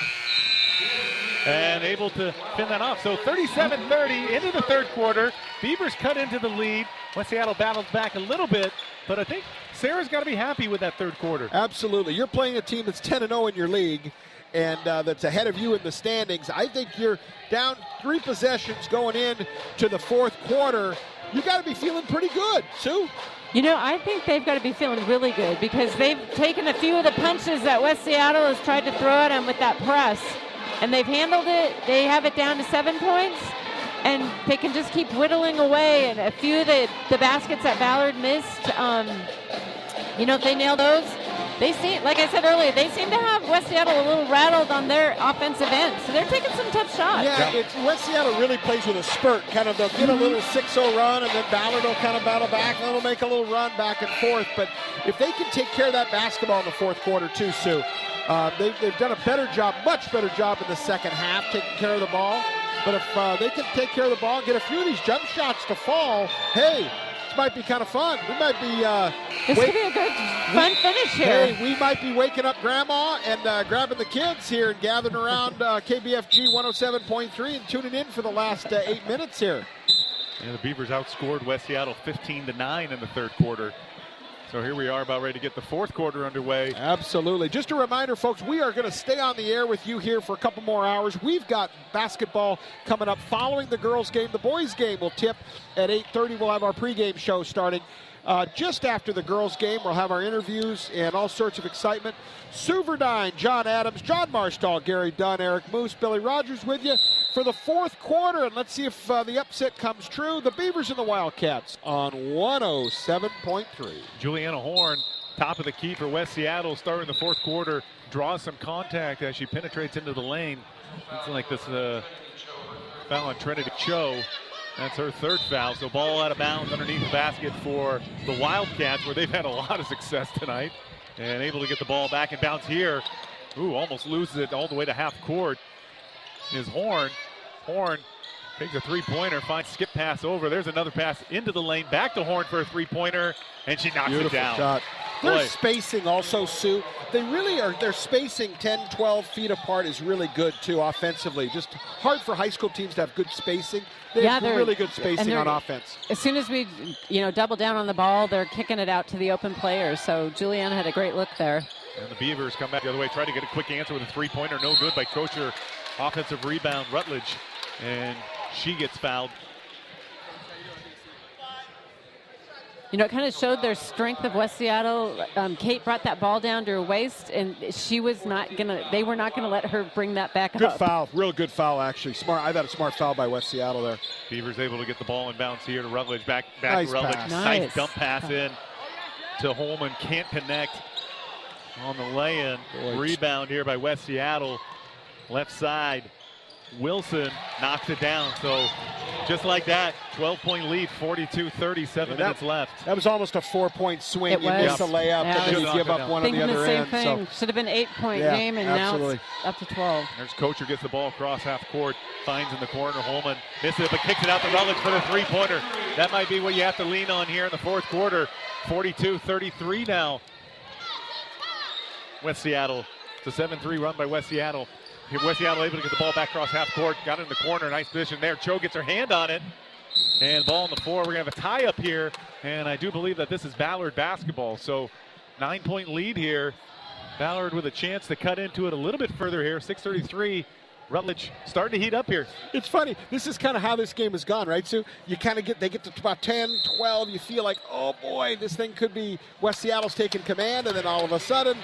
And able to fend that off. So 37-30 into the third quarter. Beavers cut into the lead. West Seattle battles back a little bit, but I think Sarah's got to be happy with that third quarter. Absolutely. You're playing a team that's 10-0 in your league and that's ahead of you in the standings. I think you're down 3 possessions going in to the fourth quarter. You got to be feeling pretty good, Sue. You know, I think they've got to be feeling really good because they've taken a few of the punches that West Seattle has tried to throw at them with that press. And they've handled it. They have it down to 7 points, and they can just keep whittling away. And a few of the baskets that Ballard missed, if they nail those, they seem, like I said earlier, they seem to have West Seattle a little rattled on their offensive end. So they're taking some tough shots. Yeah, West Seattle really plays with a spurt. Kind of they'll get a little 6-0 run, and then Ballard will kind of battle back, and they'll make a little run back and forth. But if they can take care of that basketball in the fourth quarter too, Sue, they've done a better job, much better job in the second half taking care of the ball. But if they can take care of the ball and get a few of these jump shots to fall, hey, this might be kind of fun. We might be this could be a good fun finish here. Hey, we might be waking up Grandma and grabbing the kids here and gathering around KBFG 107.3 and tuning in for the last 8 minutes here. Yeah, the Beavers outscored West Seattle 15-9 in the third quarter. So here we are about ready to get the fourth quarter underway. Absolutely. Just a reminder, folks, we are going to stay on the air with you here for a couple more hours. We've got basketball coming up following the girls' game. The boys' game will tip at 8:30. We'll have our pregame show starting. Just after the girls' game, we'll have our interviews and all sorts of excitement. Sue Verdine, John Adams, John Marstall, Gary Dunn, Eric Moose, Billy Rogers with you for the fourth quarter. And let's see if the upset comes true. The Beavers and the Wildcats on 107.3. Juliana Horn, top of the key for West Seattle, starting the fourth quarter, draws some contact as she penetrates into the lane. It's like this foul on Trinity Cho. That's her third foul, so ball out of bounds underneath the basket for the Wildcats, where they've had a lot of success tonight. And able to get the ball back and bounce here. Ooh, almost loses it all the way to half court. Is Horn. Horn takes a three-pointer, finds skip pass over. There's another pass into the lane, back to Horn for a three-pointer, and she knocks it down. Shot. Their spacing also, Sue, they really are, their spacing 10, 12 feet apart is really good too offensively. Just hard for high school teams to have good spacing. They have really good spacing on offense. As soon as we, double down on the ball, they're kicking it out to the open players. So Juliana had a great look there. And the Beavers come back the other way, try to get a quick answer with a three-pointer. No good by Kocher. Offensive rebound, Rutledge. And she gets fouled. It kind of showed their strength of West Seattle. Kate brought that ball down to her waist, and they were not going to let her bring that back up. Good foul, real good foul, actually. Smart. I thought a smart foul by West Seattle there. Beavers able to get the ball and bounce here to Rutledge. Back nice to Rutledge. Pass. Nice dump pass in to Holman. Can't connect on the lay-in. Rebound here by West Seattle. Left side. Wilson knocks it down. So just like that, 12-point lead, 42-37 minutes left. That was almost a 4-point swing. It you was. miss a layup, and then you give up one on the other end. Thing. So. Should have been 8-point game, and absolutely. Now it's up to 12. There's Kocher, gets the ball across half court, finds in the corner. Holman misses it, but kicks it out to Rutledge for the three-pointer. That might be what you have to lean on here in the fourth quarter. 42-33 now. West Seattle. It's a 7-3 run by West Seattle. West Seattle able to get the ball back across half court. Got it in the corner. Nice position there. Cho gets her hand on it. And ball on the floor. We're going to have a tie up here. And I do believe that this is Ballard basketball. So 9-point lead here. Ballard with a chance to cut into it a little bit further here. 6:33. Rutledge starting to heat up here. It's funny. This is kind of how this game has gone, right, Sue? You kind of they get to about 10, 12. You feel like, oh boy, this thing could be West Seattle's taking command. And then all of a sudden,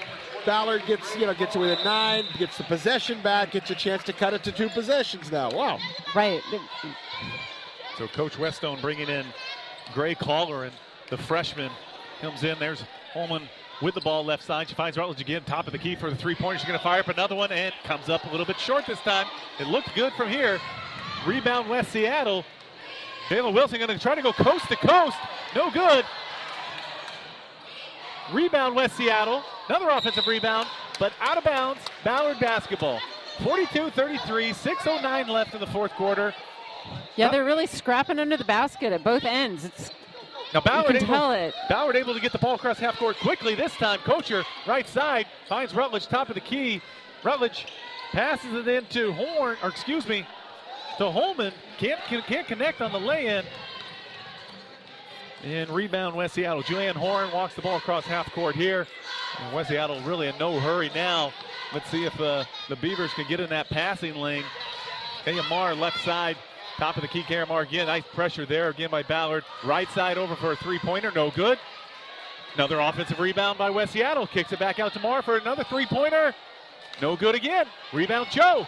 Ballard gets to within 9, gets the possession back, gets a chance to cut it to 2 possessions now. Wow. Right. So Coach Westone bringing in Gray Caller, and the freshman comes in. There's Holman with the ball left side. She finds Rutledge again, top of the key for the three-pointer. She's going to fire up another one and comes up a little bit short this time. It looked good from here. Rebound West Seattle. Kayla Wilson going to try to go coast to coast. No good. Rebound West Seattle. Another offensive rebound, but out of bounds. Ballard basketball. 42-33, 6:09 left in the fourth quarter. Yeah, they're really scrapping under the basket at both ends. Now Ballard able to get the ball across half court quickly this time. Kocher, right side, finds Rutledge top of the key. Rutledge passes it into to Holman. Can't connect on the lay-in. And rebound West Seattle. Julianne Horn walks the ball across half court here. And West Seattle really in no hurry now. Let's see if the Beavers can get in that passing lane. Kaya Marr left side. Top of the key, Kaya Marr again. Nice pressure there again by Ballard. Right side over for a three-pointer. No good. Another offensive rebound by West Seattle. Kicks it back out to Marr for another three-pointer. No good again. Rebound Cho.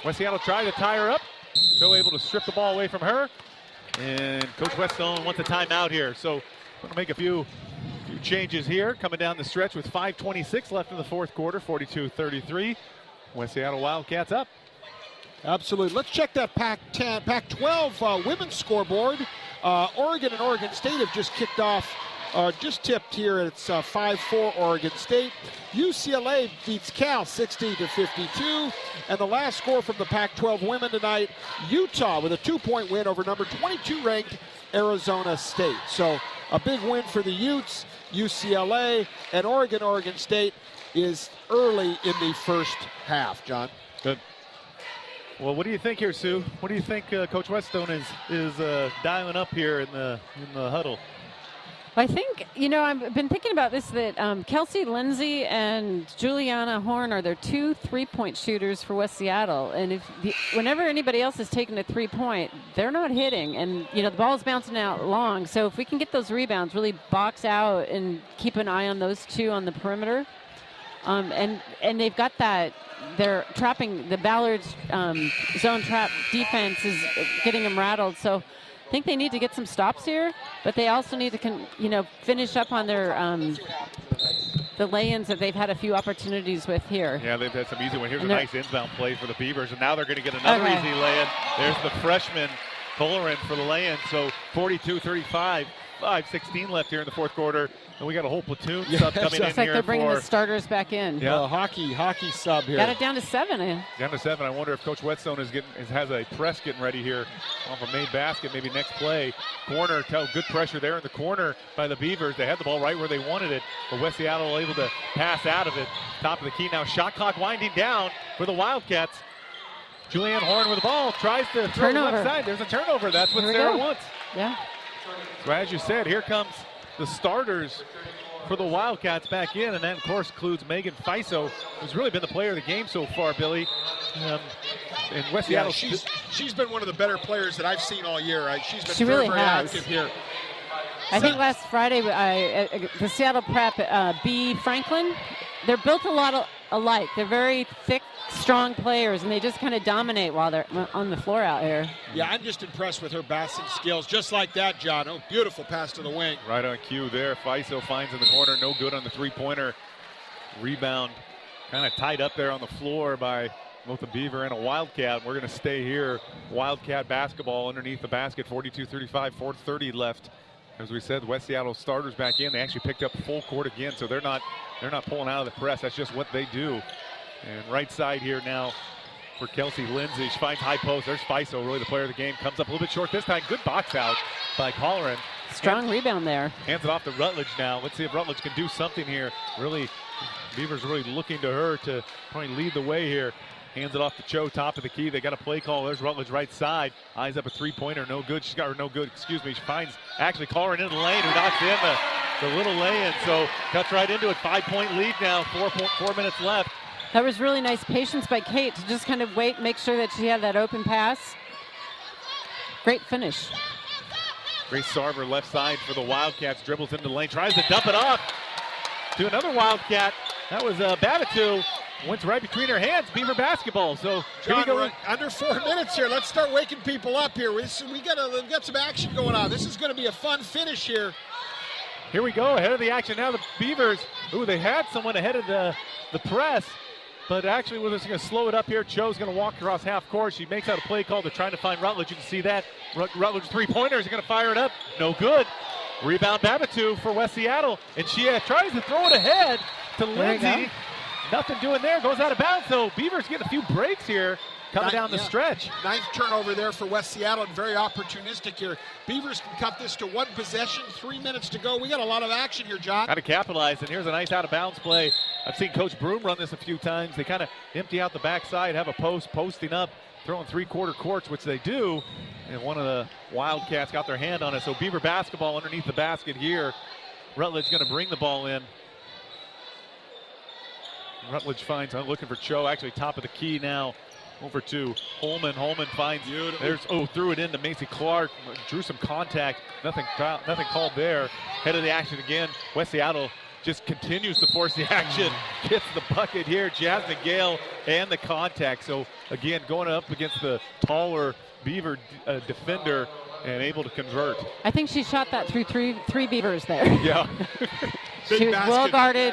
West Seattle tried to tie her up. Cho able to strip the ball away from her. And Coach Whetstone wants a timeout here. So going to make a few changes here. Coming down the stretch with 5:26 left in the fourth quarter. 42-33. West Seattle Wildcats up. Absolutely. Let's check that Pac-12 women's scoreboard. Oregon and Oregon State have just kicked off, just tipped here. It's 5-4 Oregon State. UCLA beats Cal 60-52. And the last score from the Pac-12 women tonight, Utah with a 2-point win over number 22 ranked Arizona State. So a big win for the Utes. UCLA and Oregon State is early in the first half, John. Good. Well, what do you think here, Sue? What do you think Coach Whetstone is dialing up here in the huddle? I think, I've been thinking about this, that Kelsey Lindsay and Juliana Horn are their two three-point shooters for West Seattle. And whenever anybody else is taking a three-point, they're not hitting. And, the ball's bouncing out long. So if we can get those rebounds, really box out and keep an eye on those two on the perimeter. And they've got that. They're trapping the Ballard's zone trap defense is getting them rattled. So I think they need to get some stops here, but they also need to, finish up on their the lay-ins that they've had a few opportunities with here. Yeah, they've had some easy ones. Here's a nice inbound play for the Beavers, and now they're going to get another easy lay-in. There's the freshman Toleran for the lay-in. So 42-35, 5:16 left here in the fourth quarter. And we got a whole platoon sub coming in here. Looks like they're bringing the starters back in. Yeah, hockey sub here. Got it down to 7. Down to 7. I wonder if Coach Whetstone has a press getting ready here off a main basket, maybe next play. Corner, good pressure there in the corner by the Beavers. They had the ball right where they wanted it, but West Seattle able to pass out of it. Top of the key now. Shot clock winding down for the Wildcats. Julianne Horn with the ball. Tries to throw the left side. There's a turnover. That's what Sarah wants. Yeah. So as you said, here comes the starters for the Wildcats back in, and that, of course, includes Megan Fiso, who's really been the player of the game so far, Billy. And West Seattle, she's been one of the better players that I've seen all year. Right? She's been very has. Active here. I think last Friday, the Seattle Prep B Franklin, they're built a lot alike. They're very thick, strong players, and they just kind of dominate while they're on the floor out here. Yeah, I'm just impressed with her passing skills. Just like that, John. Oh, beautiful pass to the wing. Right on cue there. Fiso finds in the corner. No good on the three-pointer. Rebound kind of tied up there on the floor by both a Beaver and a Wildcat. We're going to stay here. Wildcat basketball underneath the basket. 42-35, 4:30 left. As we said, West Seattle starters back in. They actually picked up full court again, so they're not pulling out of the press. That's just what they do. And right side here now for Kelsey Lindsay. She finds high post. There's Fiso, really the player of the game. Comes up a little bit short this time. Good box out by Colleran. Strong rebound there. Hands it off to Rutledge now. Let's see if Rutledge can do something here. Really, Beavers really looking to her to probably lead the way here. Hands it off to Cho, top of the key. They got a play call. There's Rutledge right side. Eyes up a three-pointer. No good. She finds actually Colleran in the lane who knocks in the little lay-in. So cuts right into it. 5-point lead now. 4 minutes left. That was really nice patience by Kate to just kind of wait, make sure that she had that open pass. Great finish. Grace Sarver left side for the Wildcats. Dribbles into the lane. Tries to dump it off to another Wildcat. That was Babatou. went right between her hands. Beaver basketball. So here we John, go. we're under 4 minutes here. Let's start waking people up here. We got some action going on. This is going to be a fun finish here. Here we go, ahead of the action now. The Beavers, they had someone ahead of the press, but actually we're just going to slow it up here. Cho's going to walk across half court. She makes out a play call. They're trying to find Rutledge. You can see that. Rutledge three-pointer is going to fire it up. No good. Rebound Babatou for West Seattle, and she tries to throw it ahead to Lindsay. Nothing doing there. Goes out of bounds, so Beavers getting a few breaks here. Coming down the stretch. 9th turnover there for West Seattle, and very opportunistic here. Beavers can cut this to 1 possession, 3 minutes to go. We got a lot of action here, John. Got to capitalize, and here's a nice out-of-bounds play. I've seen Coach Broom run this a few times. They kind of empty out the backside, have a posting up, throwing three-quarter courts, which they do. And one of the Wildcats got their hand on it. So Beaver basketball underneath the basket here. Rutledge going to bring the ball in. Rutledge finds, looking for Cho, actually top of the key now. Over to Holman. Holman finds, threw it into Macy Clark. Drew some contact. Nothing called there. Head of the action again. West Seattle just continues to force the action. Gets the bucket here. Jasmine Gale and the contact. So again, going up against the taller Beaver defender and able to convert. I think she shot that through three Beavers there. Yeah. She was well guarded.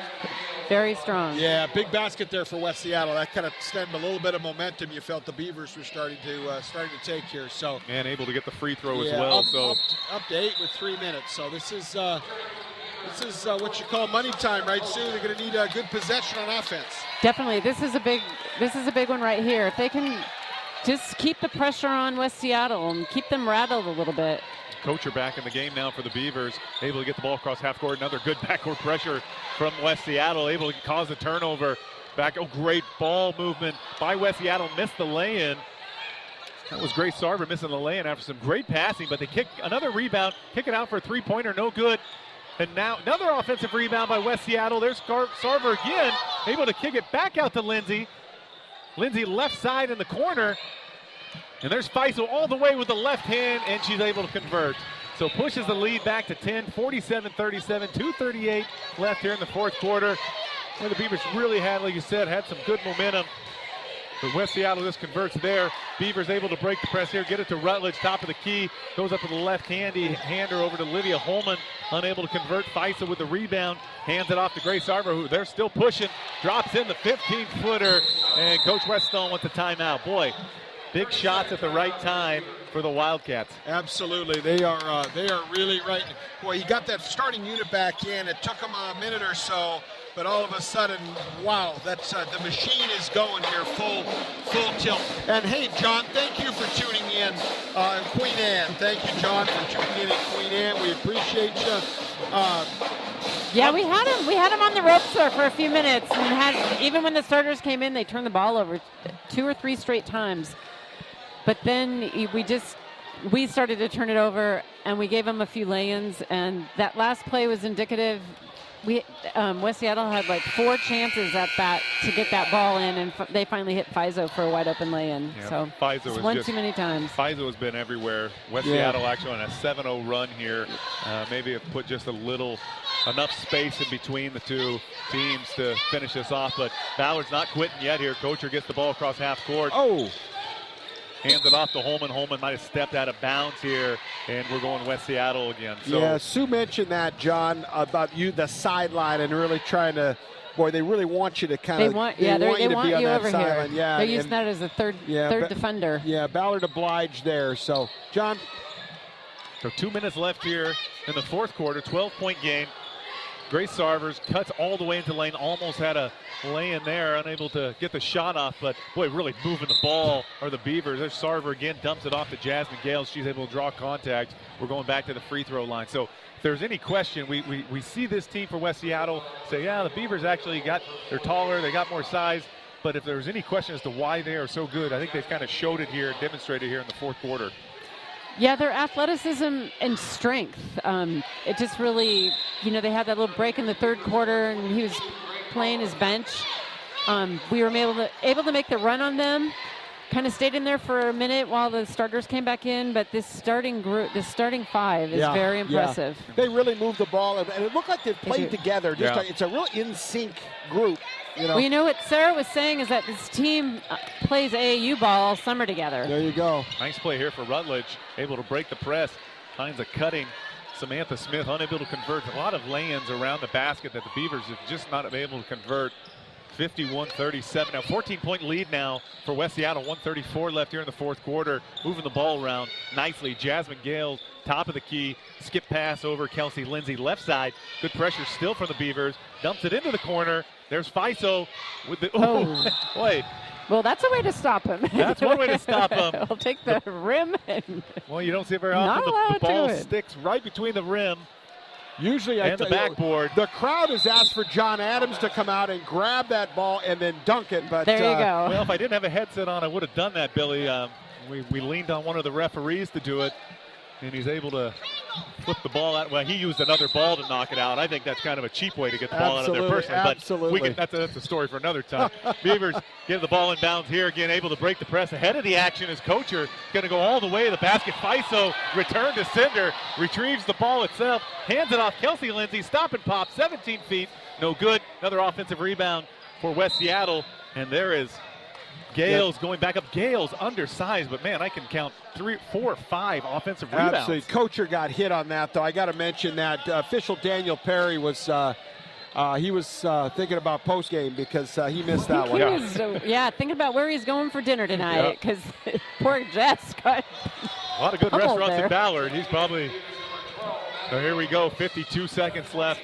Very strong. Yeah, big basket there for West Seattle. That kind of stemmed a little bit of momentum you felt the Beavers were starting to take here. So and able to get the free throw as well. Up to 8 with 3 minutes. So this is what you call money time, right, Sue? They're going to need a good possession on offense. Definitely. This is a big one right here. If they can just keep the pressure on West Seattle and keep them rattled a little bit. Kocher back in the game now for the Beavers, able to get the ball across half court. Another good backcourt pressure from West Seattle, able to cause a turnover. Great ball movement by West Seattle, missed the lay-in. That was Grace Sarver missing the lay-in after some great passing, but they kick another rebound, kick it out for a three-pointer, no good. And now another offensive rebound by West Seattle. There's Sarver again, able to kick it back out to Lindsay. Lindsay left side in the corner. And there's Faisal all the way with the left hand, and she's able to convert. So pushes the lead back to 10, 47-37, 2:38 left here in the fourth quarter. Where the Beavers really had, like you said, had some good momentum. But West Seattle just converts there. Beavers able to break the press here, get it to Rutledge, top of the key. Goes up to the left-hander over to Lydia Holman. Unable to convert. Faisal with the rebound. Hands it off to Grace Sarver, who they're still pushing. Drops in the 15-footer. And Coach Weststone wants a timeout. Boy. Big shots at the right time for the Wildcats. Absolutely, they are really right. Boy, you got that starting unit back in. It took them a minute or so, but all of a sudden, wow, that's the machine is going here, full tilt. And hey, John, thank you for tuning in, Queen Anne. Thank you, John, for tuning in at Queen Anne. We appreciate you. Yeah, we had him on the ropes there for a few minutes, and even when the starters came in, they turned the ball over 2 or 3 straight times. But then we started to turn it over, and we gave them a few lay-ins, and that last play was indicative. West Seattle had like 4 chances at that to get that ball in, and they finally hit Faisal for a wide-open lay-in. Yeah, so Faisal one too many times. Faisal has been everywhere. West Seattle actually on a 7-0 run here. Maybe have put just enough space in between the two teams to finish this off, but Ballard's not quitting yet here. Kocher gets the ball across half court. Hands it off to Holman. Holman might have stepped out of bounds here, and we're going West Seattle again. So. Yeah, Sue mentioned that, John, about the sideline, and really trying to. Boy, they really want you to kind of. They want you over sideline. here. Yeah, they're using that as a third defender. Yeah, Ballard obliged there. So, John. So 2 minutes left here in the fourth quarter. 12-point game. Grace Sarvers cuts all the way into lane, almost had a lay-in there, unable to get the shot off, but boy, really moving the ball are the Beavers. There's Sarver again, dumps it off to Jasmine Gale. She's able to draw contact. We're going back to the free throw line. So if there's any question, we see this team for West Seattle say, yeah, the Beavers actually they're taller, they got more size, but if there's any question as to why they are so good, I think they've kind of showed it here, demonstrated here in the fourth quarter. Yeah, their athleticism and strength. It just really, they had that little break in the third quarter, and he was playing his bench. We were able to make the run on them. Kind of stayed in there for a minute while the starters came back in, but this starting 5 is very impressive. Yeah. They really moved the ball, and it looked like they played together. It's a real in-sync group. Well, you know what Sarah was saying is that this team plays AAU ball all summer together. There you go. Nice play here for Rutledge, able to break the press, finds a cutting. Samantha Smith unable to convert. A lot of lay-ins around the basket that the Beavers have just not been able to convert. 51-37. Now 14-point lead now for West Seattle. 134 left here in the fourth quarter. Moving the ball around nicely. Jasmine Gale, top of the key. Skip pass over Kelsey Lindsay, left side. Good pressure still from the Beavers. Dumps it into the corner. There's Fiso with the. Oh, boy. Well, that's a way to stop him. That's one way to stop him. He'll take the rim and. Well, you don't see it very often. The ball sticks right between the rim. Usually, and the backboard. The crowd has asked for John Adams to come out and grab that ball and then dunk it. But there you go. Well, if I didn't have a headset on, I would have done that, Billy. We leaned on one of the referees to do it, and he's able to flip the ball out. Well, he used another ball to knock it out. I think that's kind of a cheap way to get the ball out of there personally. Absolutely. But that's a story for another time. Beavers get the ball in bounds here again, able to break the press. Ahead of the action is Kocher, going to go all the way to the basket. Fiso return to sender, retrieves the ball itself, hands it off Kelsey Lindsay, stop and pop, 17 feet, no good. Another offensive rebound for West Seattle, and there is Gales going back up. Gales undersized, but man, I can count 3, 4, 5 offensive rebounds. Absolutely. Kocher got hit on that, though. I got to mention that official Daniel Perry was thinking about postgame because he missed that one. Thinking about where he's going for dinner tonight because poor Jess got a lot of good restaurants there. in Ballard. He's probably. So here we go. 52 seconds left.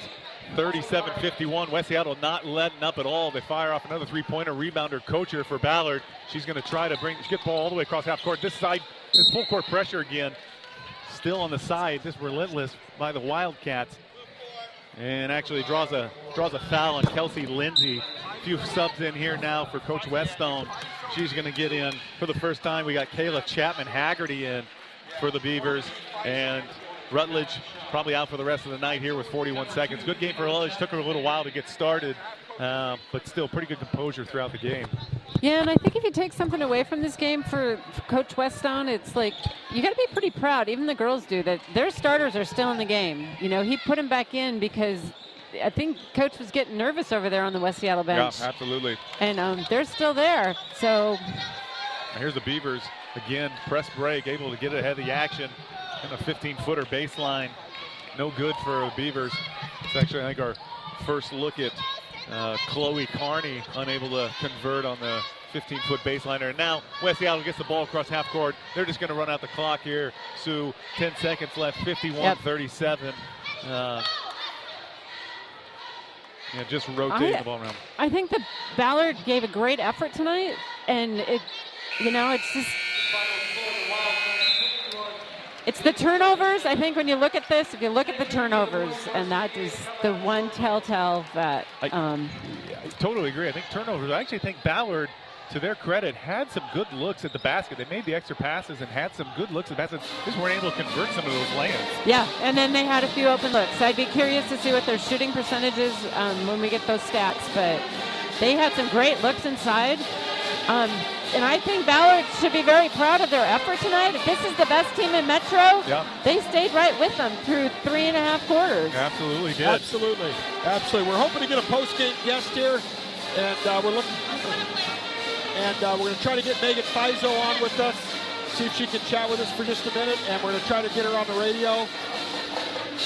37-51. West Seattle not letting up at all. They fire off another three-pointer. Rebounder Kocher for Ballard. She's going to try to get the ball all the way across half court. This side is full court pressure again. Still on the side. This relentless by the Wildcats. And actually draws a foul on Kelsey Lindsay. A few subs in here now for Coach Weststone. She's going to get in for the first time. We got Kayla Chapman-Haggerty in for the Beavers. And Rutledge probably out for the rest of the night here with 41 seconds. Good game for Rutledge. Took her a little while to get started, but still pretty good composure throughout the game. Yeah, and I think if you take something away from this game for Coach Weststone, it's like you got to be pretty proud. Even the girls do that. Their starters are still in the game. You know, he put them back in because I think Coach was getting nervous over there on the West Seattle bench. Yeah, absolutely. And they're still there. So here's the Beavers again. Press break, able to get ahead of the action. And a 15-footer baseline, no good for the Beavers. It's actually, I think, our first look at Chloe Carney unable to convert on the 15-foot baseliner. And now West Seattle gets the ball across half court. They're just going to run out the clock here. Sue, 10 seconds left, 51-37. Just rotating the ball around. I think the Ballard gave a great effort tonight, and it's just. It's the turnovers. I think when you look at this, if you look at the turnovers, and that is the one telltale that. I totally agree. I think turnovers. I actually think Ballard, to their credit, had some good looks at the basket. They made the extra passes and had some good looks at the basket. Just weren't able to convert some of those lay-ins. Yeah, and then they had a few open looks. I'd be curious to see what their shooting percentage is when we get those stats, but they had some great looks inside. And I think Ballard should be very proud of their effort tonight. If this is the best team in Metro, they stayed right with them through 3.5 quarters. Absolutely did. Absolutely. We're hoping to get a post-game guest here, and we're looking. And we're going to try to get Megan Fiso on with us, see if she can chat with us for just a minute, and we're going to try to get her on the radio.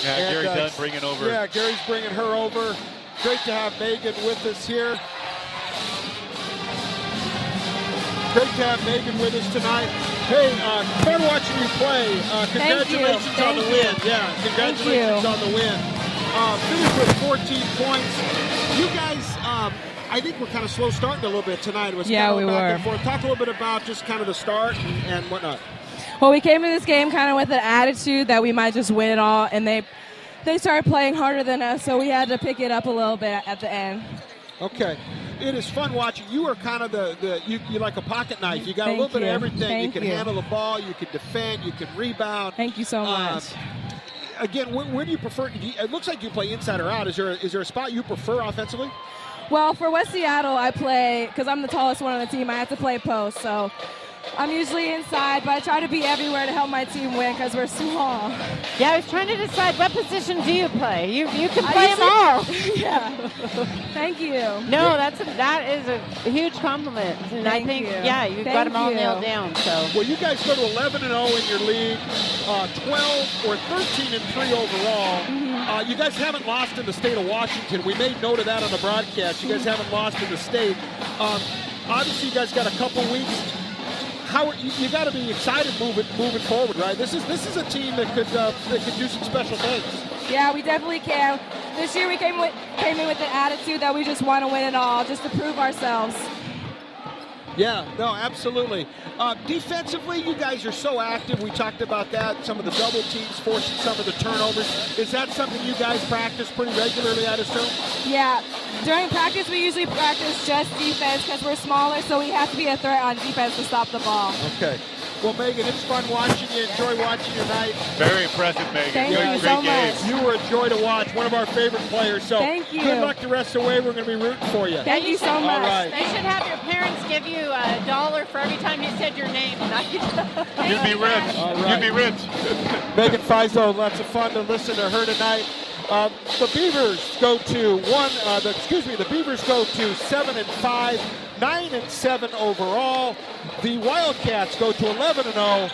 Yeah, and, Gary Dunn bringing over. Yeah, Gary's bringing her over. Great to have Megan with us here. Great to have Megan with us tonight. Hey, fun watching you play. Congratulations on the win. Yeah, congratulations on the win. Finished with 14 points. You guys, I think we're kind of slow starting a little bit tonight. It was kind of we back were. and forth. Talk a little bit about just kind of the start and whatnot. Well, we came to this game kind of with an attitude that we might just win it all, and they started playing harder than us, so we had to pick it up a little bit at the end. Okay. It is fun watching. You are kind of you're like a pocket knife. You got a little bit of everything. You can handle the ball. You can defend. You can rebound. Thank you so much. Again, where do you prefer? It looks like you play inside or out. Is there a spot you prefer offensively? Well, for West Seattle, I play, because I'm the tallest one on the team, I have to play post. So I'm usually inside, but I try to be everywhere to help my team win because we're small. Yeah, I was trying to decide what position do you play. You can play them all. Yeah. Thank you. No, that is a huge compliment, and I think you've got them all nailed down. So well, you guys go to 11-0 in your league, 12 or 13-3 overall. Mm-hmm. You guys haven't lost in the state of Washington. We made note of that on the broadcast. You guys haven't lost in the state. Obviously, you guys got a couple weeks. You got to be excited moving forward, right? This is a team that could do some special things. Yeah, we definitely can. This year we came in with an attitude that we just want to win it all, just to prove ourselves. Yeah, no, absolutely. Defensively, you guys are so active. We talked about that. Some of the double teams forcing some of the turnovers. Is that something you guys practice pretty regularly, I'd assume? Yeah. During practice, we usually practice just defense because we're smaller, so we have to be a threat on defense to stop the ball. Okay. Well, Megan, it's fun watching you. Enjoy watching you tonight. Very impressive, Megan. Thank you so much. You were a joy to watch. One of our favorite players. So thank you. Good luck the rest of the way. We're going to be rooting for you. Thank you so much. All right. they should have your parents give you $1 for every time you said your name tonight. You'd be rich. All right. You'd be rich. Megan Fizo, lots of fun to listen to her tonight. The Beavers go to the Beavers go to 7-5, 9-7 overall. The Wildcats go to 11-0,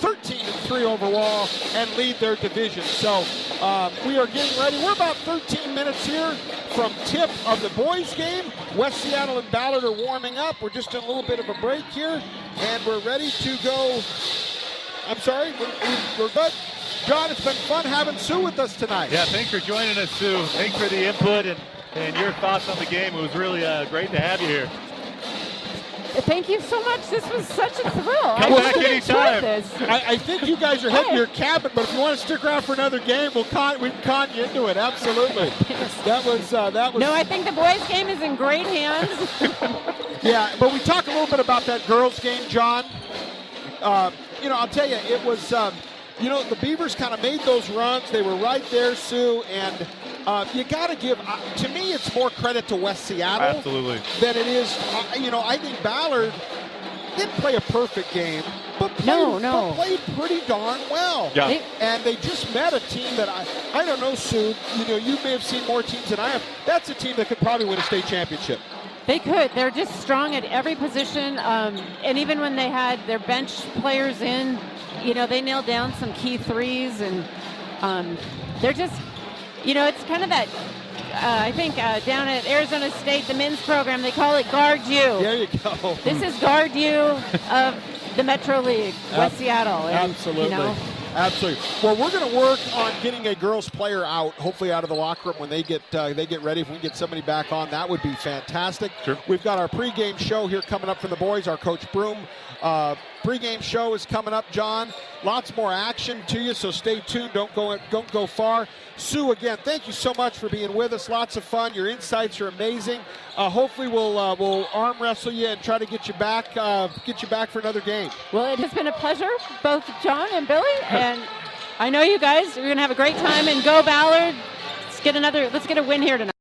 13-3 overall, and lead their division. So we are getting ready. We're about 13 minutes here from tip of the boys' game. West Seattle and Ballard are warming up. We're just in a little bit of a break here, and we're ready to go. I'm sorry, we're good. John, it's been fun having Sue with us tonight. Yeah, thanks for joining us, Sue. Thanks for the input and your thoughts on the game. It was really great to have you here. Thank you so much. This was such a thrill. Come back anytime. I think you guys are heading to your cabin, but if you want to stick around for another game, we can con you into it. Absolutely. That was. No, I think the boys' game is in great hands. Yeah, but we talked a little bit about that girls' game, John. I'll tell you, it was. The Beavers kind of made those runs. They were right there, Sue, and you got to give, to me, it's more credit to West Seattle. Absolutely. Than it is, I think Ballard didn't play a perfect game, but played pretty darn well. Yeah. And they just met a team that, I don't know, Sue, you may have seen more teams than I have. That's a team that could probably win a state championship. They could. They're just strong at every position, and even when they had their bench players in, they nailed down some key threes, and they're just, it's kind of that, I think down at Arizona State, the men's program, they call it Guard U. There you go. This is Guard U of the Metro League, West Seattle. And, Absolutely. Absolutely. Well, we're going to work on getting a girls player out, hopefully out of the locker room when they get ready. If we can get somebody back on, that would be fantastic. Sure. We've got our pregame show here coming up for the boys. Our Coach Broom pregame show is coming up, John. Lots more action to you, so stay tuned. Don't go far. Sue, again, thank you so much for being with us. Lots of fun. Your insights are amazing. Hopefully we'll arm wrestle you and try to get you back for another game. Well, it has been a pleasure, both John and Billy, and I know you guys are going to have a great time. And go Ballard! Let's get a win here tonight.